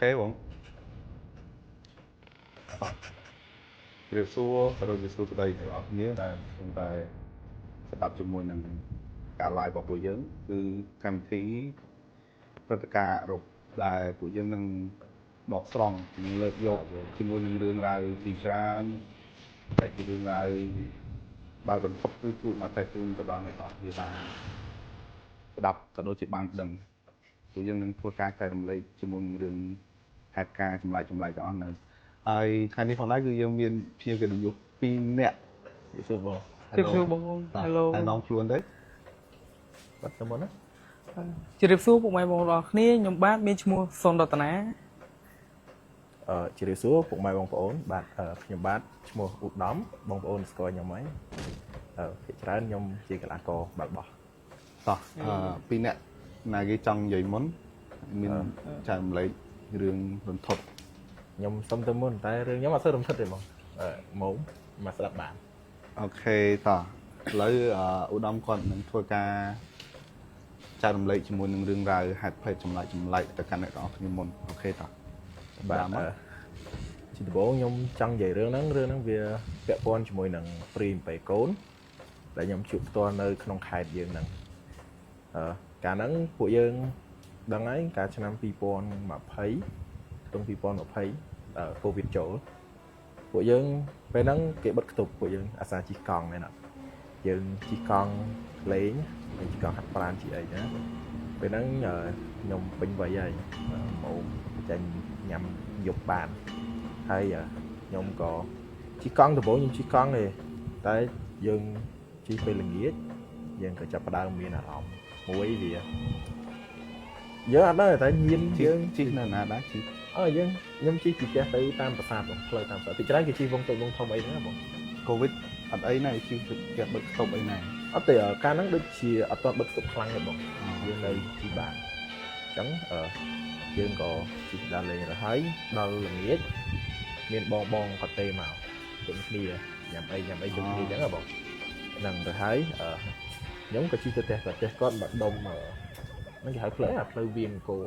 khéបងរៀបសួរស្ដីទាំងអស់គ្នាដែលខ្ញុំតែស្ដាប់ជាមួយនឹងការ live របស់ពួកយើងគឺកម្មវិធីព្រឹត្តិការណ៍អឺរ៉ុបដែលពួកយើងនឹងបកស្រង់លើកយកជាមួយនឹងរឿងរ៉ាវទីច្រើនតែជារឿងរ៉ាវបើរន្ធត់គឺជួយមកតែជូនទៅដល់អ្នកនរគ្នាបានស្ដាប់ក៏ដូចជាបានដឹងពួកយើងនឹងធ្វើការចែករំលែកជាមួយនឹងរឿងហេតុការណ៍ចម្លែកទាំងអស់ហ្នឹងហើយថ្ងៃនេះផងដែរគឺយើងមានភ្ញៀវកិត្តិយស2នាក់សួរបង Hello ហើយនាំខ្លួនទៅបាត់ទៅមុនណាជម្រាបសួរពុកម៉ែបងប្អូនគ្នាខ្ញុំបាទមានឈ្មោះសុនរតនាជម្រាបសួរពុកម៉ែបងប្អូនបាទខ្ញុំបាទឈ្មោះឧត្តមបងប្អូនស្គាល់ខ្ញុំហើយភាគច្រើនខ្ញុំជាកីឡាករបាល់បោះតោះ2នាក់ណាគេចង់និយាយមុនមានចែករំលែករឿងរន្ធត់ខ្ញុំសុំទៅមុនតែរឿងខ្ញុំអត់សូវរំភើបទេហ្មងមកស្ដាប់បានអូខេតោះឥឡូវឧត្តមគាត់នឹងធ្វើការចែករំលែកជាមួយនឹងរឿងរ៉ាវហេតុភេទចម្លែកទៅកាន់អ្នកទាំងអស់គ្នាមុនអូខេតោះបាទជាដំបូងខ្ញុំចង់និយាយរឿងហ្នឹងវាពាក់ព័ន្ធជាមួយនឹងព្រីមបេកូនដែលខ្ញុំជួបផ្ទាល់នៅក្នុងខេត្តយើងហ្នឹងកាលហ្នឹងពួកយើងដឹងហើយកាលឆ្នាំ2020ក្នុង2020កូវីដចូលពួកយើងពេលហ្នឹងគេបិទគប់ពួកយើងអាសាជិះកង់ហ្នឹងយើងជិះកង់លេងជិះកង់ហាត់ប្រាណជាអីណាពេលហ្នឹងខ្ញុំពេញវ័យហើយមកចាញ់ញ៉ាំយប់បានហើយខ្ញុំក៏ជិះកង់ដំបូងខ្ញុំជិះកង់ទេតែយើងជិះពេលល្ងាចយើងក៏ចាប់ផ្ដើមមានអារម្មណ៍មួយវាយើងអត់ដឹងតែញៀនយើងជិះនៅណាដែរជិះខ្ញុំជិះពីផ្ទះទៅតាមប្រាសាទបងផ្លូវតាមប្រាសាទពីច្រើនគេជិះវងតូចវងធំអីហ្នឹងបងកូវីដអត់អីណាជិះគេបិទស្តុបអីណាអត់ទេកាលហ្នឹងដូចជាអត់ទាន់បិទស្តុបខ្លាំងទេបងយើងនៅជិះបានអញ្ចឹងយើងក៏ជិះដល់លេងទៅហើយដល់ល្ងាចមានបងគាត់ទេមកជុំគ្នាញ៉ាំអីជុំគ្នាអញ្ចឹងបងហ្នឹងទៅហើយខ្ញុំក៏ជិះទៅផ្ទះគាត់មកដុំហ្នឹងគេហៅផ្លូវវាមកោ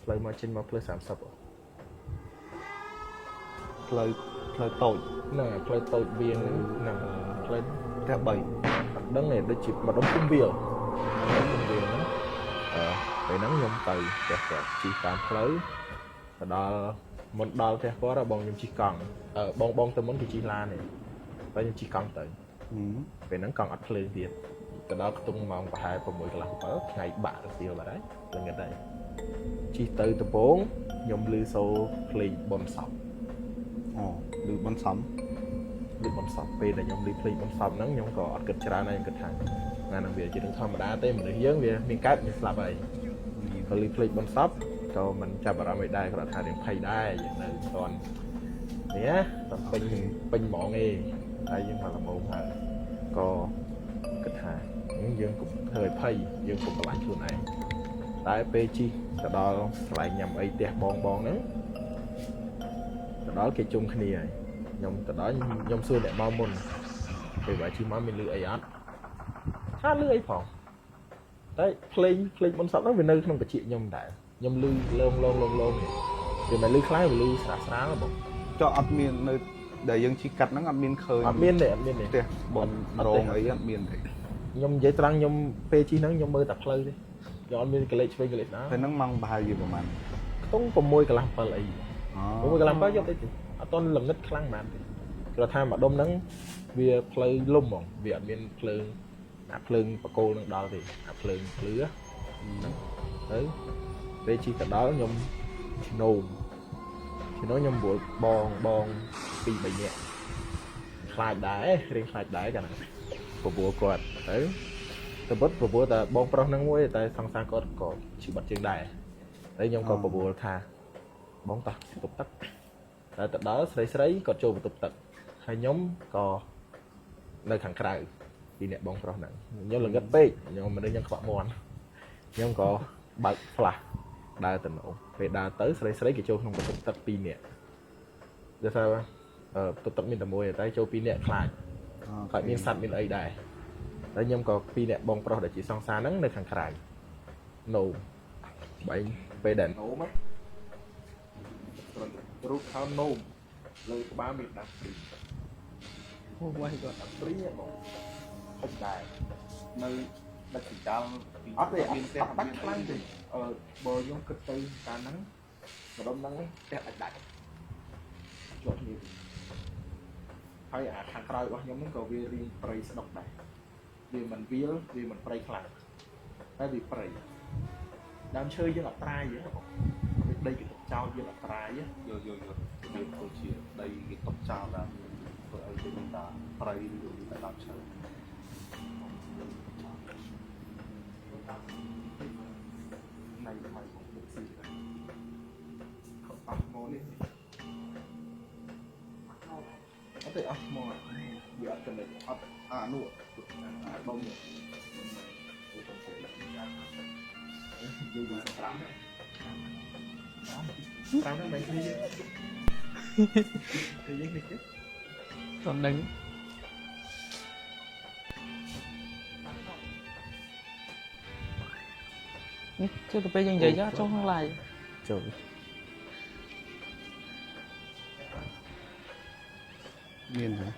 ផ្លូវមកចេញមកផ្លូវ30ផ្លូវតូចហ្នឹងផ្លូវតូចវាហ្នឹងផ្លូវផ្ទះ3អត់ដឹងទេដូចជាម្ដុំគុំវាលហ្នឹងពេលហ្នឹងខ្ញុំទៅផ្ទះគាត់ជិះតាមផ្លូវទៅដល់មុនដល់ផ្ទះគាត់បងខ្ញុំជិះកង់បងទៅមុនគេជិះឡានទេតែខ្ញុំជិះកង់ទៅពេលហ្នឹងកង់អត់ភ្លើងទៀតទៅដល់ខ្ទង់ម៉ោងប្រហែល6:30ថ្ងៃបាក់រសៀលបាត់ហើយល្ងឹតហើយជិះទៅដំបងខ្ញុំលឺសូរភ្លេងបនសពលឺបនសំពេលដែលខ្ញុំលឺភ្លេងបនសពហ្នឹងខ្ញុំក៏អត់គិតច្រើនហើយខ្ញុំគិតថាណានឹងវាជារឿងធម្មតាទេមនុស្សយើងវាមានកើតមានស្លាប់ហើយក៏លឺភ្លេងបនសពក៏មិនចាប់អារម្មណ៍អីដែរគាត់ថារឿងភ័យដែរយើងនៅស្ទាន់នេះណាតែពេញហ្មងឯងហើយយើងមកល្មមហើយក៏គិតថាយើងកុំធ្វើឲ្យភ័យយើងកុំបន្លាចខ្លួនឯងតែពេលជិះទៅដល់កន្លែងញ៉ាំអីផ្ទះបងហ្នឹងទៅដល់គេជុំគ្នាហើយខ្ញុំទៅដល់ខ្ញុំសួរអ្នកមកមុនពេលបើជិះមកមានលឺអីអត់ថាលឺអីផងតែភ្លេងមុនសពហ្នឹងវានៅក្នុងបជាខ្ញុំដែរខ្ញុំលឺលងវាមិនលឺខ្លាំងវាលឺស្រាលបងចុះអត់មាននៅដែលយើងជិះកាត់ហ្នឹងអត់មានឃើញអត់មានទេផ្ទះបងរងអីអត់មានទេខ្ញុំនិយាយត្រង់ខ្ញុំពេលជិះហ្នឹងខ្ញុំមើលតែផ្លូវទេខ្ញុំអត់មានកលេចឆ្វេងកលេចណាពេលហ្នឹងម៉ោងប្រហែលយូរប្រហែលខ្ទង់6:30អី6:30យកតិចទេអត់តន់ល្ងឹតខ្លាំងហ្មងទេគាត់ថាម្ដុំហ្នឹងវាផ្លូវលំហ្មងវាអត់មានភ្លើងបកគោលនឹងដល់ទេអាភ្លើងភ្លឺហ្នឹងទៅពេលជិះទៅដល់ខ្ញុំឈ្នោខ្ញុំបួលបង2-3នាក់ខ្លាចដែររៀងខ្លាចដែរកាលណាបបួលគាត់ទៅបបួលតែបងប្រុសហ្នឹងមួយតែសង្សារគាត់ក៏ឈឺបាត់ជើងដែរហើយខ្ញុំក៏បបួលថាបងតោះទប់ទឹកតែទៅដល់ស្រីគាត់ចូលបន្ទប់ទឹកហើយខ្ញុំក៏នៅខាងក្រៅពីអ្នកបងប្រុសហ្នឹងខ្ញុំល្ងឹតពេកខ្ញុំមនុស្សខ្ញុំខ្វាក់មាត់ខ្ញុំក៏បើកផ្លាស់ដើរទៅនោះពេលដើរទៅស្រីគេចូលក្នុងបន្ទប់ទឹក2នាក់ដូចថាបន្ទប់ទឹកមានតែមួយតែចូល2នាក់ខ្លាចមានសត្វមានអីដែរហើយខ្ញុំក៏2នាក់បងប្រុសដែលជាសង្សារហ្នឹងនៅខាងក្រៅនោះបែងពេលដែលនោះមក រូបខោនោមលើក្បាលមានដាប់ព្រី អូវាយគាត់ ដាប់ព្រីហ្នឹងបងហុចដែរ នៅដឹកចង្កាល់ អត់ទេអត់ដាច់ខ្លាំងទេបើខ្ញុំគិតទៅកាលហ្នឹងម្ដុំហ្នឹងផ្ទះដាច់ជាប់គ្នាហើយអាខាងក្រោយរបស់ខ្ញុំហ្នឹងក៏វារៀងព្រៃស្ដុកដែរវាមិនវាលវាមិនព្រៃខ្លាំងតែវាព្រៃដើមឈើយើងអត់ត្រាយទេបងដីគេទុកចោលយើងអត់ត្រាយទេ យកមានដូចជាដីគេຕົកចោលដែរធ្វើឲ្យយើងតាប្រៃឬតែដើមឈើ này là mày cũng được gì đấy không ấp mô lên có thể ấp mô bị ấp chân này ấp nụ bông này dù gì sẽ lắm tao nó mày đi thì giấy này chứ còn đứng chứ tụi bây giờ vậy chứ trong không lại trời miên hả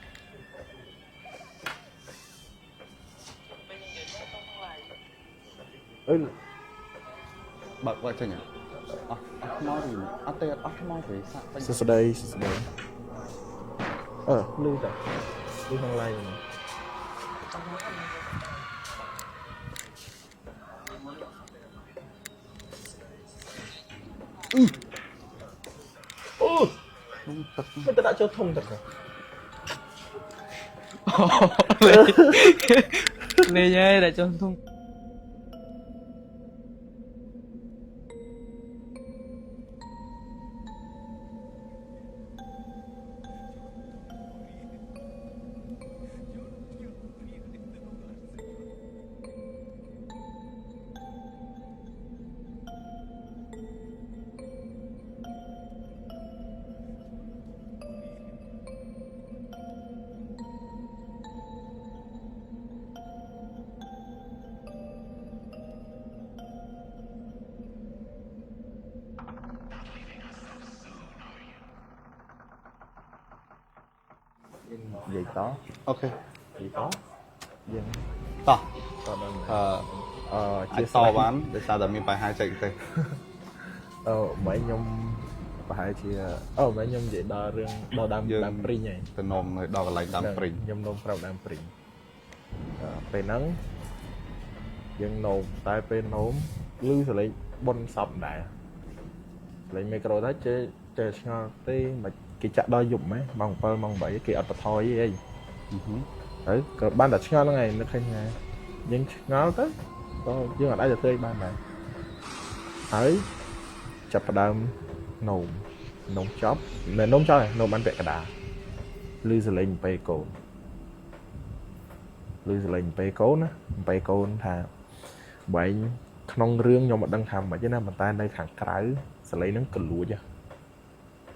bật qua cho nhỉ nói gì tê nói về sao sau đây lưu tại lưu không lại này người ta đã cho thông thật rồi nè nhé để cho thông vậy có ok vậy có dân to còn chia to bán để sao là mình phải hai chạy thế mấy nhom phải chia mấy nhom vậy đo riêng đo đam pri nhỉ từ nôm đo cái lạnh đam pri nhom nôm phao đam pri về nắng dân nôm tai pe nôm lưu rồi lại bon sập đại lại micro thấy chơi ngon tí mà cái chợ đo dụng ấy mong vậy cái ở thôi vậy đấy ban đặt ngon ngày nó khen ngày nhưng ngon tới nhưng mà đã được tươi ban này ấy chập đam nồng chóp nên nôm cho này nôm ăn vẹt cả đà lưu rồi lên pe cố nữa pe cố thà vậy non riêng nhưng mà đang thầm mà chứ nào mà ta đây thằng cái sẽ lấy nó cần lúa chứ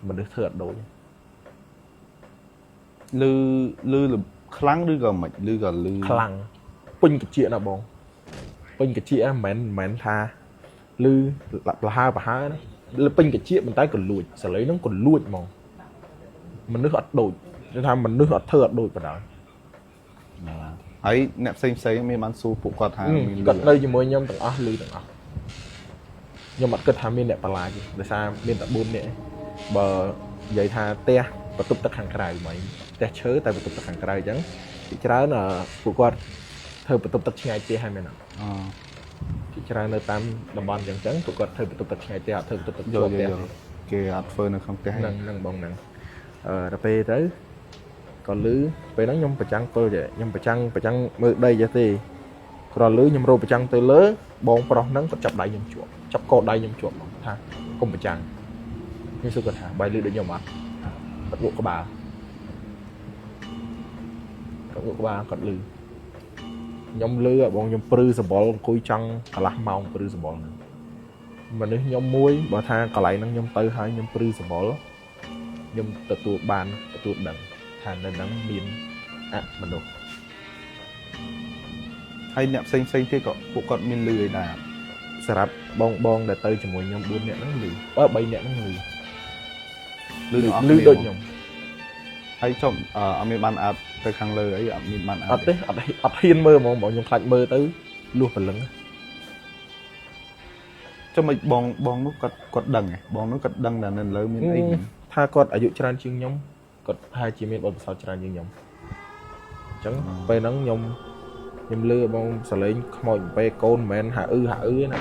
mình được thừa đồ lư là kháng lư gần mạch lư khăng pin cái chuyện nào bông pin cái chuyện mến tha lư là hai và hai đó pin cái chuyện mình tay cần lùi sẽ lấy nó còn lùi mong mình nước hot đổi cho tham mình nước hot thừa đổi vào đó ấy nẹp xem mình bán su phụ quạt hàng cất đây cho mỗi nhom tầng lư tầng nhưng mà cất tham miên đẹp là gì để sao miên tận buôn nè bờ vậy tha te và tục tất hàng cái mày te chớ tại vì tục tất hàng cái chẳng chỉ ra là phụ quạt thời bị tục tất ngày te hai mươi nào chỉ ra nơi tam đồng bằng chẳng chẳng phụ quạt thời bị tục tất ngày te thời tục tất rồi kì ạt phơi nó không te nâng bông nặng ra pe tới còn lứ pe nó nhom phải trăng tôi vậy nhom phải trăng mưa đây vậy thì còn lứ nhom rô phải trăng tới lớn bông pro nắng còn chập đáy nhom chuột chập cột đáy nhom chuột tha không phải trăng như sự cần hả bay lư để nhom mặt bắt buộc các bà còn lư nhom lư à bọn nhom prư sờ bol cối trăng cả lá màu prư sờ bol mà nếu nhom muối bà tha cả lại nó nhom tới hai nhom prư sờ bol nhom tự tụ bàn tự tụ đằng thà nên nắng miên mình được hay nẹp xanh thế cọ phụ cận miên lười là sạp bong để tới cho mọi nhom buôn nè nó lười bay nè nó lười lư đôi nhom hay chồng ở miền ban ạt tới khang lơ ấy ở miền ban ạt ạt hiên mơ mà bọn nhom khạch mơ tới luôn phần lưng cho mình bong nó cột đằng này bong nó cột đằng là nên lớn miền ấy tha cột ở dụ tràn chương nhom cột hai chị miền bờ sao tràn chương nhom chẳngไปnắng nhom nhom lư bong sờ lên mọi pe côn men hạ ư này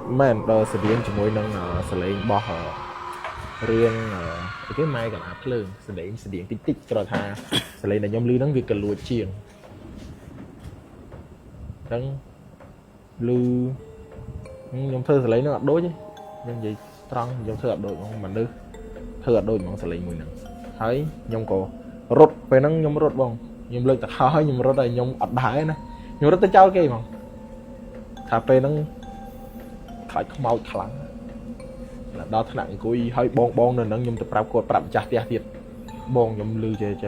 men đờ sờ điện chỉ môi nâng sờ lên bỏ riêng cái mai cả áp lưng sờ điện tích cho tha sờ lên là nhom lư nắng việc cần lùi chiềng chẳng lư nhom thơ sờ lấy nó đối chứ nhưng gì trăng nhom thơ đội mà nữ thơ đội mà sờ lấy mùi nắng thấy nhom cổ rốtไปนั่งยมรถบ้องยมเลิกแต่ข้าให้ยมรถได้ยมอัดได้นะยมรถตัวเจ้าเกี่ยมั้งถ้าไปนั่งขายขมเอาขลังดาวถนัดกุยให้บองนั่งยมจะปรับกดปรับจัดเตียดบองยมลือเจ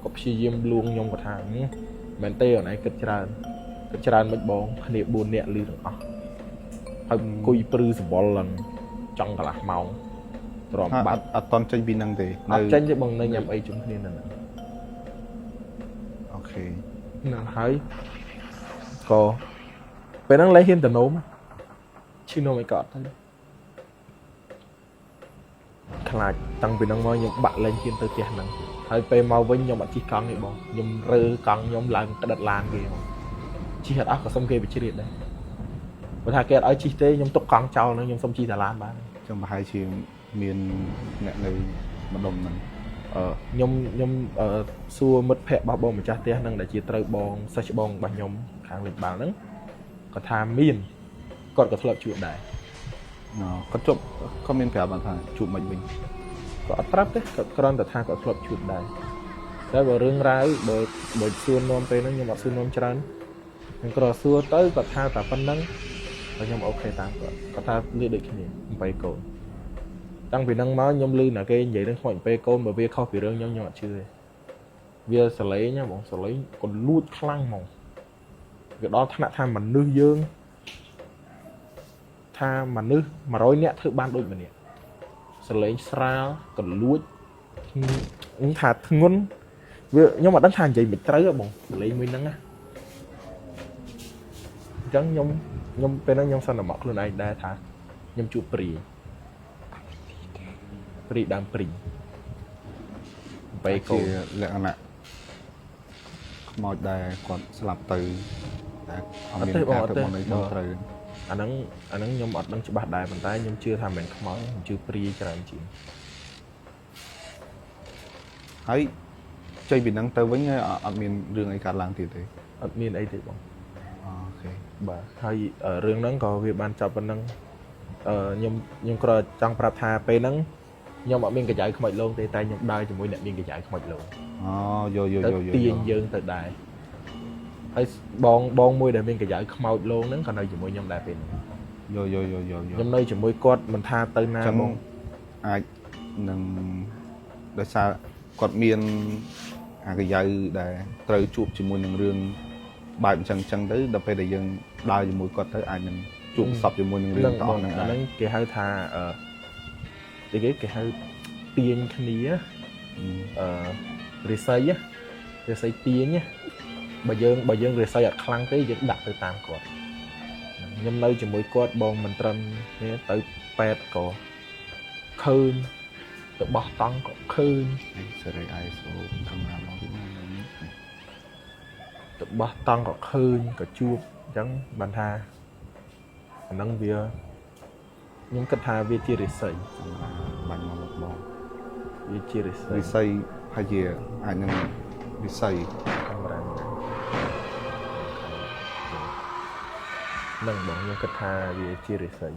ก็พยายามลวงยมกับทางแมนเต้ไหนกระจานไม่บองเนี่ยบุญเนี่ยลือถึงให้กุยปลื้มบอลลังจังกะละเมาตรอมบัดตอนใจบินนั่งเตะจังจะบังในยำไอจุ่มนี่นั่นโอเคนั่นให้ก็ไปนั่งไล่เห็นแต่โน้มชื่อโน้มไอ้กอดท่านขนาดตั้งไปนั่งมอยยำบัดเล่นเห็นตัวเตี้ยนั่งให้ไปเมาวิ่งยำบัดจีกังไอ้บองยำเรือกังยำลายกระดัดลานเกมจีหัดอักก็ส้มเกยไปชีริดได้เวลาเกยไอ้จีเต้ยำตกกังเจ้านั่งยำส้มจีแต่ลานบ้านจังมาให้ชิมmiền nè này mà đồng mình nhom xua mất phệ bao bông mà cha té năng để chia trời bong sa chỉ bong bao nhom hàng lịch bàn nắng có tham miền còn có thuận chuyện đại có chụp có miền phệ bàn thang chụp mình có trap đấy có conแต่ทางcó thuận chuyện đạiได้บเรื่องร้ายบxua nômไปนั่งnhom xua nôm tràn nhưng có xua tới có thaแต่phân năng và nhom ok tạm có tha như được cái này bay cổตั้งปีนั่งม้าย่อมลื่นนะแกใหญ่ตั้งขวัญไปโกนแบบเบี้ยเข้าปีเรื่องย่อมๆชื่อเบี้ยสไลด์เนี่ยบอกสไลด์còn lútคลั่งมองcái đó thằng tham mà nư dương tham mà nư mà rồi nè thử ban đôi mà nè sờ lấy sao còn lút thà ngon nhưng mà đánh thằng gì bị tới bông lấy mới nắng á chẳng nhom bên nó nhom sao là mọc luôn này đây thà nhom chụp bìปรีดามปรีไปโกแหละนะมอดได้ก่อนสลับตือแต่เอาเมียนแค่ตัวมันเลยต้องตืออันนั้นยมอดนั่งจะบาดได้มันได้ยมเชื่อทำเป็นขมอยชื่อปรีจะอะไรจริงให้ใจบินนั่งตือไว้ไงเอาเมียนเรื่องไอ้การล้างตีเลยเอาเมียนไอ้ตีบ้างโอเคบ่ให้เรื่องนั้นก็วิบานจับมันนั่งยมก็จังปรับทาไปนั่งnhưng mà mình cái giải không mệt luôn thì tay nhập đai thì mỗi nè mình cái giải không mệt luôn vô tiền dương từ đài hay bon môi để mình cái giải không mệt luôn nắng còn nơi chỉ mỗi nhom đài tiền vô nhom nơi chỉ mỗi cốt mình tha tới na chẳng ai nâng để sao cốt miên cái giải để từ chụp chỉ mỗi nâng rương bài chẳng tới đập về để dân đai chỉ mỗi cốt tới ai nâng chụp sập chỉ mỗi nâng rương to nâng cái hai tha thì cái hơi tiền cái này á resay á resay tiền nhá bà dân resay ở khăn tới vẫn đặt từ tam cột nhâm nơi chỉ mỗi cột bông mình trần nhé tới pet cột khơi tự bỏ tăng cột khơi tự bỏ tăng cột khơi cột chuột chẳng bàn tha nâng bia nhưng cách thà về chia resay bạn mà một bò về chia resay hay gì anh em resay nâng bọn nhưng cách thà về chia resay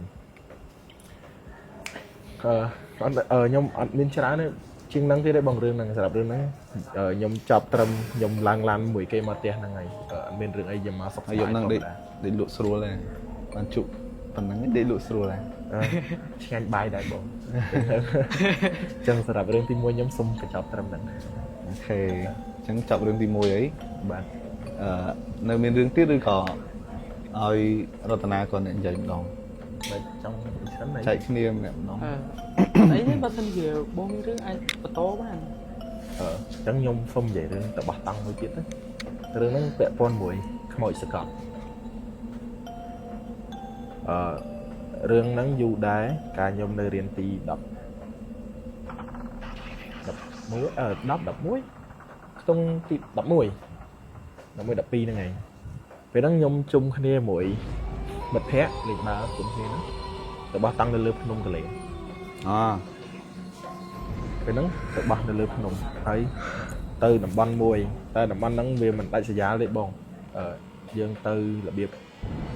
nhom bên trái này chuyên năng thế đấy bằng rừng này sạp rừng này nhom chọc trầm nhom lang mùi cây mà tia năng này bên rừng ấy giờ mà sọc hay năng để lụa sôi lên ăn chụp phần năng để lụa sôi lên nhanh bay đại bộ chân sạp rừng thì môi nhom sum cái chọc trầm này ok chẳng chọc rừng thì môi ấy bạn nơi bên rừng tiết rồi có ai Ratana còn nhận dạy đồng trong សិនហើយ ចែកគ្នាម្នាក់ម្ដង អីទេបើសិនជាបងមានរឿងអាចបន្តបាន អញ្ចឹងខ្ញុំសុំនិយាយរឿងទៅបោះតង់មួយទៀតទៅរឿងហ្នឹងពាក់ព័ន្ធមួយខ្មោចសកលរឿងហ្នឹងយូរដែរកាលខ្ញុំនៅរៀនទី10 11ខ្ទង់ទី11 12ហ្នឹងឯងពេលហ្នឹងខ្ញុំជុំគ្នាមួយមិត្តភ័ក្តិលេងបាល់ជុំគ្នាហ្នឹងទៅបោះតង់នៅលើភ្នំកលែង ពេលហ្នឹងទៅបោះនៅលើភ្នំហើយទៅតំបន់មួយតែតំបន់ហ្នឹងវាមិនដាច់ស្រយាលទេបងយើងទៅរបៀប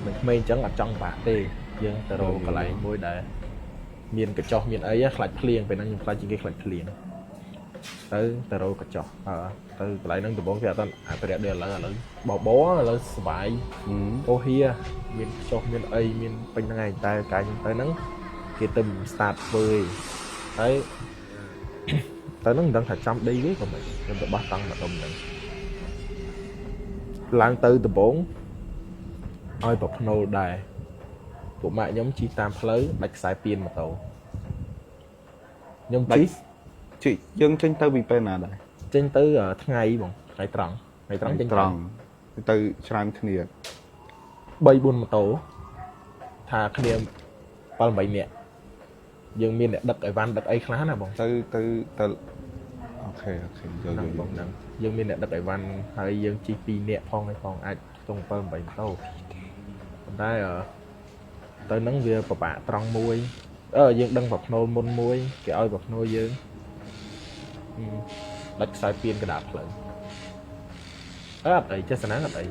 មិនក្មេងអញ្ចឹងអត់ចង់បាក់ទេយើងទៅរកកន្លែងមួយដែលមានកញ្ចោះមានអីខ្លាច់ភ្លៀងពេលហ្នឹងខ្ញុំខ្លាចជាងគេខ្លាច់ភ្លៀងទៅរកកញ្ចោះទៅកន្លែងហ្នឹងដំបូងគេអត់អភិរក្សដូចឥឡូវបបឥឡូវសុបាយអូហៀមានកញ្ចោះមានអីមានពេញហ្នឹងឯងតែកាយខ្ញុំទៅហ្នឹងគេទៅ start ធ្វើហើយតែនឹងមិនដឹងថាចាំដីទេក៏មិនខ្ញុំទៅបោះតង់មកដុំហ្នឹងឡើងទៅដំបងឲ្យប្រភ្នូលដែរពួកម៉ាក់ខ្ញុំជិះតាមផ្លូវដាច់ខ្សែពៀនម៉ូតូខ្ញុំជិះយើងចេញទៅពីពេលណាដែរ ចេញទៅថ្ងៃបងថ្ងៃត្រង់ចេញត្រង់ ទៅច្រើនគ្នា 3 4ម៉ូតូថាគ្នា 7 8 នាក់យើងមានអ្នកដឹកអីវ៉ាន់ដឹកអីខ្លះណាបងទៅអូខេយល់បងហ្នឹងយើងមានអ្នកដឹកអីវ៉ាន់ហើយយើងជិះ 2 នាក់ផងអាចខ្ទង់ 7 8 ម៉ូតូប៉ុន្តែទៅហ្នឹងវាពិបាកត្រង់មួយយើងដឹងប្រភ្នូលមុនមួយគេឲ្យប្រភ្នូលយើងដាច់ខ្សែពៀនកណ្ដាលផ្លូវអត់អីចេះស្នាងអត់អី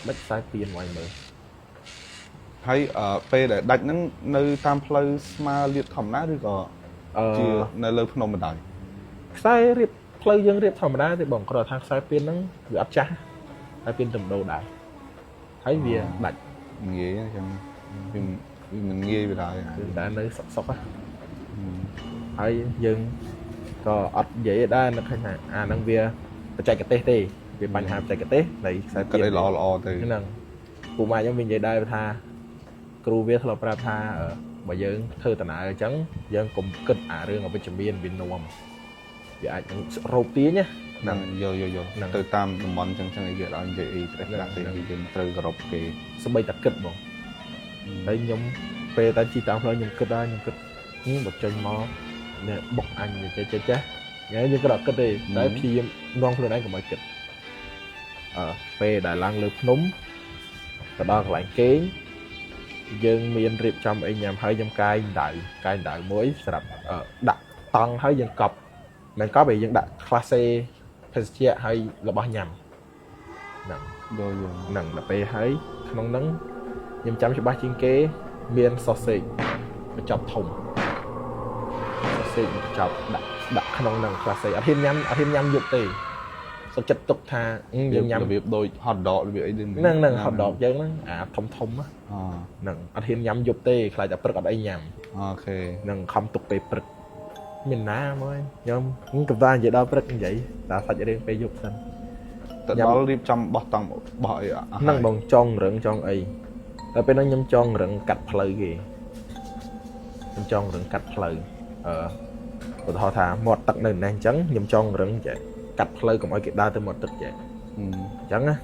ដាច់ខ្សែពៀនមកឲ្យមើល ហើយពេលដែលដាច់ហ្នឹងនៅតាមផ្លូវស្មារលាបធម្មតាឬក៏ជានៅលើភ្នំបណ្ដោយខ្សែរៀបផ្លូវយើងរៀបធម្មតាទេបងគ្រាន់តែថាខ្សែពៀនហ្នឹងវាអត់ចាស់ហើយពៀនទំដោដែរហើយវាដាច់ងាយអញ្ចឹងវាមិនងាយវាដែរតែនៅសុកហើយយើងក៏អត់និយាយដែរនឹកឃើញថាអាហ្នឹងវាបច្ចេកទេសទេវាបញ្ហាបច្ចេកទេសនៃខ្សែពៀនក៏ល្អទៅហ្នឹងពូម៉ាក់ខ្ញុំវិញនិយាយដែរថា គ្រូវាធ្លាប់ប្រាប់ថាបើយើងធ្វើដំណើរអញ្ចឹងយើងកុំគិតអារឿងអវិជ្ជមានវានាំវាអាចនឹងរោគទាញណាហ្នឹងយល់ទៅតាមតំបន់អញ្ចឹងអីគេឲ្យនិយាយអីត្រេះដាក់ទេយើងត្រូវគោរពគេស្បីតែគិតបងហើយខ្ញុំពេលតែជីតាមផ្លូវខ្ញុំគិតបើចេញមកនេះបុកអញចេះយើងក៏អត់គិតទេតែព្យាយាមនាំខ្លួនឯងកុំឲ្យគិតពេលដែលឡើងលើភ្នំទៅដល់កន្លែងគេង យើងមានរៀបចំអីញ៉ាំហើយខ្ញុំកាយដៅមួយសម្រាប់ដាក់តង់ហើយយើងកប់មិនកប់ឯងយើងដាក់ក្លាសេភេសជ្ជៈហើយរបស់ញ៉ាំហ្នឹងហ្នឹងដល់ពេលហើយក្នុងហ្នឹងខ្ញុំចាំច្បាស់ជាងគេមាន sausage បញ្ចប់ធំ sausage បញ្ចប់ដាក់ក្នុងហ្នឹងក្លាសេអត់ហ៊ានញ៉ាំយប់ទេសុខចិត្តទុកថាយើងញ៉ាំរបៀបដូច hot dog របៀបអីហ្នឹង hot dog យើងហ្នឹងអាធំហ្នឹងអត់ហ៊ានញ៉ាំយប់ទេខ្លាចតែព្រឹកអត់អីញ៉ាំអូខេហ្នឹងខំទុកពេលព្រឹកមានណាមកខ្ញុំកំដៅនិយាយដល់ព្រឹកនិយាយតែសាច់រឿងពេលយប់សិនទៅដល់រៀបចំបោះតង់បោះអីហ្នឹងបងចង់រឹងចង់អីតែពេលហ្នឹងខ្ញុំចង់រឹងកាត់ផ្លូវគេខ្ញុំចង់រឹងកាត់ផ្លូវឧទាហរណ៍ថាមាត់ទឹកនៅណាអញ្ចឹងខ្ញុំចង់រឹងចេះកាត់ផ្លូវកុំឲ្យគេដើរទៅមាត់ទឹកចេះអញ្ចឹងណា